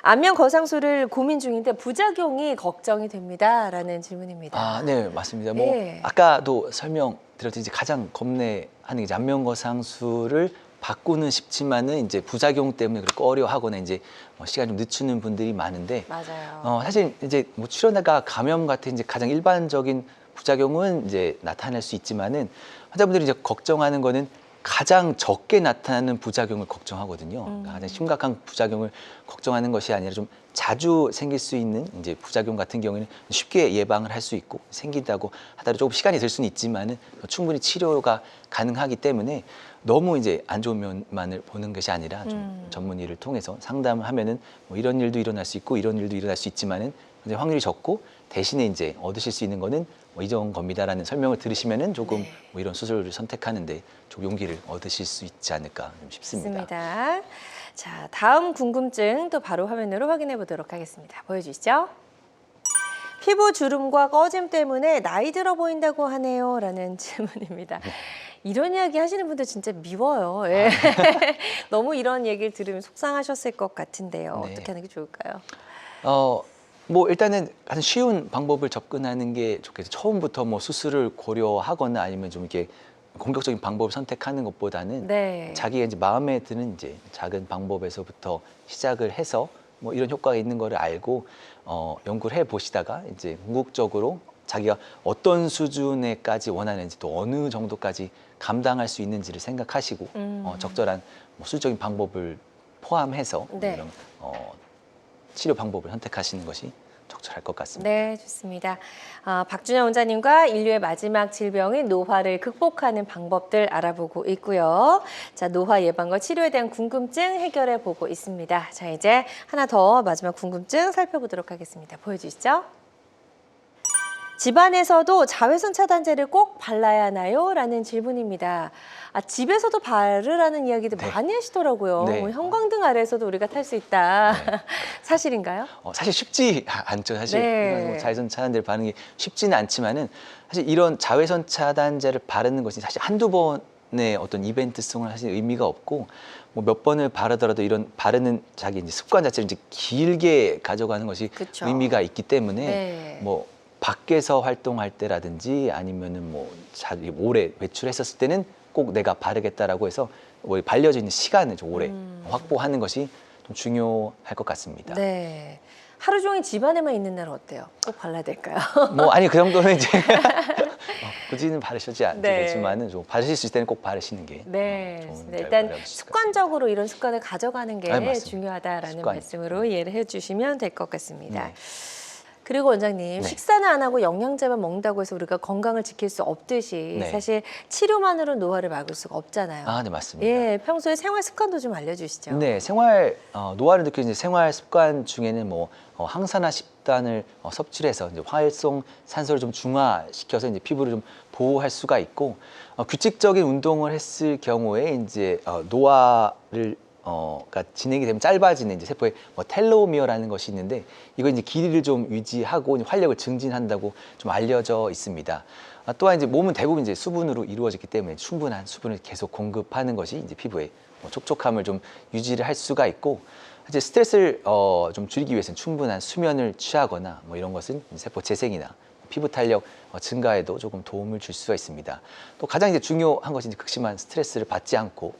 [SPEAKER 1] 안면 거상술을 고민 중인데 부작용이 걱정이 됩니다라는 질문입니다.
[SPEAKER 2] 아, 네, 맞습니다. 뭐
[SPEAKER 1] 네.
[SPEAKER 2] 아까도 설명드렸듯이 가장 겁내하는 게 이제 안면 거상술을 받고는 싶지만은 이제 부작용 때문에 그렇게 꺼려하거나 이제 시간 좀 늦추는 분들이 많은데
[SPEAKER 1] 맞아요.
[SPEAKER 2] 사실 이제 뭐 출혈과 감염 같은 이제 가장 일반적인 부작용은 이제 나타날 수 있지만은 환자분들이 이제 걱정하는 거는 가장 적게 나타나는 부작용을 걱정하거든요. 그러니까 가장 심각한 부작용을 걱정하는 것이 아니라 좀 자주 생길 수 있는 이제 부작용 같은 경우에는 쉽게 예방을 할 수 있고 생긴다고 하더라도 조금 시간이 들 수는 있지만은 충분히 치료가 가능하기 때문에 너무 이제 안 좋은 면만을 보는 것이 아니라 좀 전문의를 통해서 상담을 하면은 뭐 이런 일도 일어날 수 있고 이런 일도 일어날 수 있지만은 이제 확률이 적고 대신에 이제 얻으실 수 있는 거는 뭐 이런 겁니다라는 설명을 들으시면은 조금
[SPEAKER 1] 네.
[SPEAKER 2] 뭐 이런 수술을 선택하는데 좀 용기를 얻으실 수 있지 않을까 좀 싶습니다.
[SPEAKER 1] 좋습니다. 자, 다음 궁금증 또 바로 화면으로 확인해 보도록 하겠습니다. 보여주시죠. 피부 주름과 꺼짐 때문에 나이 들어 보인다고 하네요. 라는 질문입니다. 이런 이야기 하시는 분들 진짜 미워요. 예. 너무 이런 얘기를 들으면 속상하셨을 것 같은데요.
[SPEAKER 2] 네.
[SPEAKER 1] 어떻게 하는 게 좋을까요?
[SPEAKER 2] 뭐 일단은 가장 쉬운 방법을 접근하는 게 좋겠죠. 처음부터 뭐 수술을 고려하거나 아니면 좀 이렇게 공격적인 방법을 선택하는 것보다는
[SPEAKER 1] 네.
[SPEAKER 2] 자기가 이제 마음에 드는 이제 작은 방법에서부터 시작을 해서 뭐 이런 효과가 있는 거를 알고 연구를 해 보시다가 이제 궁극적으로 자기가 어떤 수준에까지 원하는지 또 어느 정도까지 감당할 수 있는지를 생각하시고 적절한 뭐 수적인 방법을 포함해서
[SPEAKER 1] 네.
[SPEAKER 2] 이런 치료 방법을 선택하시는 것이 적절할 것 같습니다.
[SPEAKER 1] 네, 좋습니다. 박준영 원장님과 인류의 마지막 질병인 노화를 극복하는 방법들 알아보고 있고요. 자, 노화 예방과 치료에 대한 궁금증 해결해 보고 있습니다. 자, 이제 하나 더 마지막 궁금증 살펴보도록 하겠습니다. 보여주시죠. 집안에서도 자외선 차단제를 꼭 발라야 하나요? 라는 질문입니다. 집에서도 바르라는 이야기도
[SPEAKER 2] 네.
[SPEAKER 1] 많이 하시더라고요.
[SPEAKER 2] 네.
[SPEAKER 1] 뭐 형광등 아래에서도 우리가 탈 수 있다.
[SPEAKER 2] 네.
[SPEAKER 1] 사실인가요?
[SPEAKER 2] 사실 쉽지 않죠. 사실
[SPEAKER 1] 네.
[SPEAKER 2] 이런 뭐 자외선 차단제를 바르는 게 쉽지는 않지만은 사실 이런 자외선 차단제를 바르는 것이 사실 한두 번의 어떤 이벤트성은 사실 의미가 없고 뭐 몇 번을 바르더라도 이런 바르는 자기 이제 습관 자체를 이제 길게 가져가는 것이
[SPEAKER 1] 그쵸.
[SPEAKER 2] 의미가 있기 때문에
[SPEAKER 1] 네.
[SPEAKER 2] 뭐 밖에서 활동할 때라든지 아니면은 뭐 오래 외출했었을 때는 꼭 내가 바르겠다라고 해서 뭐 발려져 있는 시간을 좀 오래 확보하는 것이 좀 중요할 것 같습니다.
[SPEAKER 1] 네. 하루 종일 집안에만 있는 날은 어때요? 꼭 발라야 될까요?
[SPEAKER 2] 뭐 아니 그 정도는 이제 굳이는 바르시지
[SPEAKER 1] 네.
[SPEAKER 2] 않겠지만은 좀 바르실 수 있을 때는 꼭 바르시는 게
[SPEAKER 1] 네,
[SPEAKER 2] 좋은
[SPEAKER 1] 좋습니다.
[SPEAKER 2] 결과를
[SPEAKER 1] 일단
[SPEAKER 2] 얻으실 것
[SPEAKER 1] 습관적으로 이런 습관을 가져가는 게
[SPEAKER 2] 네, 맞습니다.
[SPEAKER 1] 중요하다라는
[SPEAKER 2] 습관.
[SPEAKER 1] 말씀으로 이해를 해주시면 될 것 같습니다.
[SPEAKER 2] 네.
[SPEAKER 1] 그리고 원장님,
[SPEAKER 2] 네.
[SPEAKER 1] 식사는 안 하고 영양제만 먹는다고 해서 우리가 건강을 지킬 수 없듯이
[SPEAKER 2] 네.
[SPEAKER 1] 사실 치료만으로 노화를 막을 수가 없잖아요.
[SPEAKER 2] 네 맞습니다.
[SPEAKER 1] 예, 평소에 생활 습관도 좀 알려주시죠.
[SPEAKER 2] 네, 노화를 느끼는 이제 생활 습관 중에는 뭐 항산화 식단을 섭취를 해서 이제 활성 산소를 좀 중화시켜서 이제 피부를 좀 보호할 수가 있고 규칙적인 운동을 했을 경우에 이제 노화를 가 진행이 되면 짧아지는 이제 세포의 텔로미어라는 것이 있는데 이거 이제 길이를 좀 유지하고 이제 활력을 증진한다고 좀 알려져 있습니다. 또한 이제 몸은 대부분 이제 수분으로 이루어졌기 때문에 충분한 수분을 계속 공급하는 것이 이제 피부의 촉촉함을 좀 유지를 할 수가 있고 이제 스트레스를 좀 줄이기 위해서는 충분한 수면을 취하거나 뭐 이런 것은 세포 재생이나 피부 탄력 증가에도 조금 도움을 줄 수가 있습니다. 또 가장 이제 중요한 것이 이제 극심한 스트레스를 받지 않고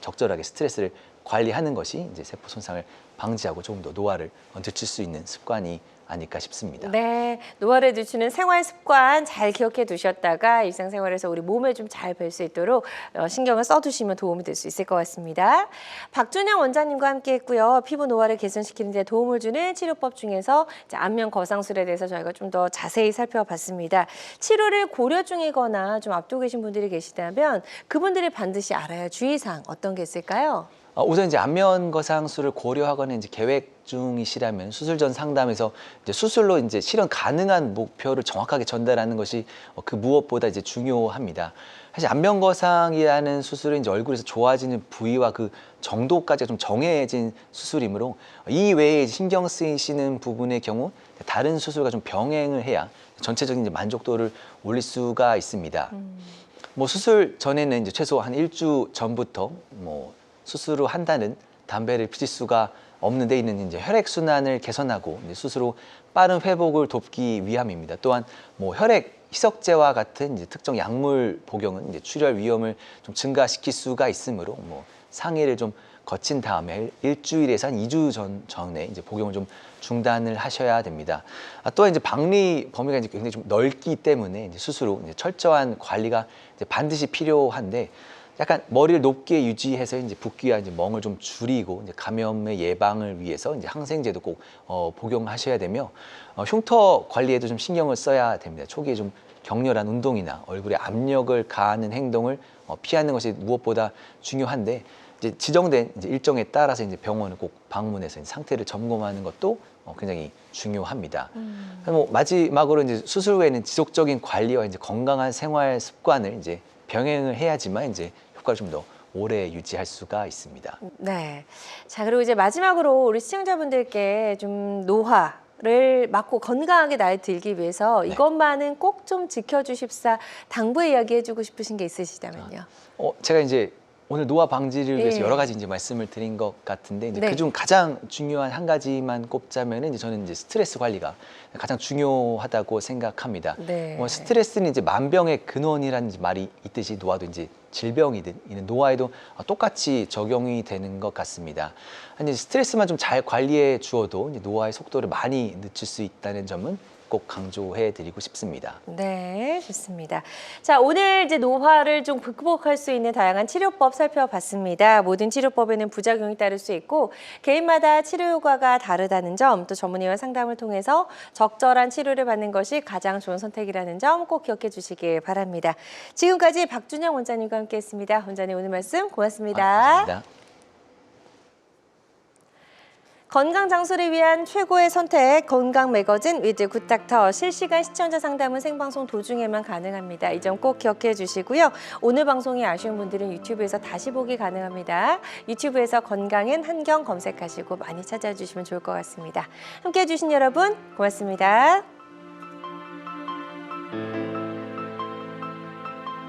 [SPEAKER 2] 적절하게 스트레스를 관리하는 것이 이제 세포 손상을 방지하고 조금 더 노화를 늦출 수 있는 습관이 아닐까 싶습니다.
[SPEAKER 1] 네, 노화를 늦추는 생활 습관 잘 기억해 두셨다가 일상생활에서 우리 몸에 좀 잘 뵐 수 있도록 신경을 써두시면 도움이 될 수 있을 것 같습니다. 박준영 원장님과 함께했고요. 피부 노화를 개선시키는 데 도움을 주는 치료법 중에서 이제 안면 거상술에 대해서 저희가 좀 더 자세히 살펴봤습니다. 치료를 고려 중이거나 좀 앞두고 계신 분들이 계시다면 그분들이 반드시 알아야 할 주의사항 어떤 게 있을까요?
[SPEAKER 2] 우선 이제 안면 거상술을 고려하거나 이제 계획 중이시라면 수술 전 상담에서 이제 수술로 이제 실현 가능한 목표를 정확하게 전달하는 것이 그 무엇보다 이제 중요합니다. 사실 안면 거상이라는 수술은 이제 얼굴에서 좋아지는 부위와 그 정도까지가 좀 정해진 수술이므로 이 외에 신경 쓰이시는 부분의 경우 다른 수술과 좀 병행을 해야 전체적인 이제 만족도를 올릴 수가 있습니다. 뭐 수술 전에는 이제 최소 한 1주 전부터 뭐 수술을 한다는 담배를 피실 수가 없는 데 있는 이제 혈액 순환을 개선하고 이제 스스로 빠른 회복을 돕기 위함입니다. 또한 뭐 혈액 희석제와 같은 이제 특정 약물 복용은 이제 출혈 위험을 좀 증가시킬 수가 있으므로 뭐 상해를 좀 거친 다음에 일주일에서 한 2주 전에 이제 복용을 좀 중단을 하셔야 됩니다. 또한 이제 박리 범위가 이제 굉장히 좀 넓기 때문에 이제 수술 후 이제 철저한 관리가 이제 반드시 필요한데 약간 머리를 높게 유지해서 이제 붓기와 이제 멍을 좀 줄이고 이제 감염의 예방을 위해서 이제 항생제도 꼭 복용하셔야 되며 흉터 관리에도 좀 신경을 써야 됩니다. 초기에 좀 격렬한 운동이나 얼굴에 압력을 가하는 행동을 피하는 것이 무엇보다 중요한데 이제 지정된 이제 일정에 따라서 이제 병원을 꼭 방문해서 상태를 점검하는 것도 굉장히 중요합니다. 뭐 마지막으로 이제 수술 후에는 지속적인 관리와 이제 건강한 생활 습관을 이제 병행을 해야지만 이제 효과를 좀 더 오래 유지할 수가 있습니다.
[SPEAKER 1] 네. 자, 그리고 이제 마지막으로 우리 시청자분들께 좀 노화를 막고 건강하게 나이 들기 위해서 이것만은 꼭 좀 지켜주십사 당부의 이야기 해주고 싶으신 게 있으시다면요.
[SPEAKER 2] 제가 이제 오늘 노화 방지를 위해서
[SPEAKER 1] 예.
[SPEAKER 2] 여러 가지 이제 말씀을 드린 것 같은데 이제
[SPEAKER 1] 네.
[SPEAKER 2] 그중 가장 중요한 한 가지만 꼽자면은 이제 저는 이제 스트레스 관리가 가장 중요하다고 생각합니다.
[SPEAKER 1] 네.
[SPEAKER 2] 스트레스는 이제 만병의 근원이라는 이제 말이 있듯이 노화도 이제 질병이든 이는 노화에도 똑같이 적용이 되는 것 같습니다. 아니 스트레스만 좀 잘 관리해 주어도 이제 노화의 속도를 많이 늦출 수 있다는 점은 꼭 강조해 드리고 싶습니다.
[SPEAKER 1] 네, 좋습니다. 자, 오늘 이제 노화를 좀 극복할 수 있는 다양한 치료법 살펴봤습니다. 모든 치료법에는 부작용이 따를 수 있고 개인마다 치료 효과가 다르다는 점, 또 전문의와 상담을 통해서 적절한 치료를 받는 것이 가장 좋은 선택이라는 점 꼭 기억해 주시길 바랍니다. 지금까지 박준영 원장님과 함께했습니다. 원장님 오늘 말씀 고맙습니다.
[SPEAKER 2] 감사합니다.
[SPEAKER 1] 건강 장수를 위한 최고의 선택, 건강 매거진 위즈 굿닥터. 실시간 시청자 상담은 생방송 도중에만 가능합니다. 이 점 꼭 기억해 주시고요. 오늘 방송이 아쉬운 분들은 유튜브에서 다시 보기 가능합니다. 유튜브에서 건강은 한경 검색하시고 많이 찾아주시면 좋을 것 같습니다. 함께해 주신 여러분 고맙습니다.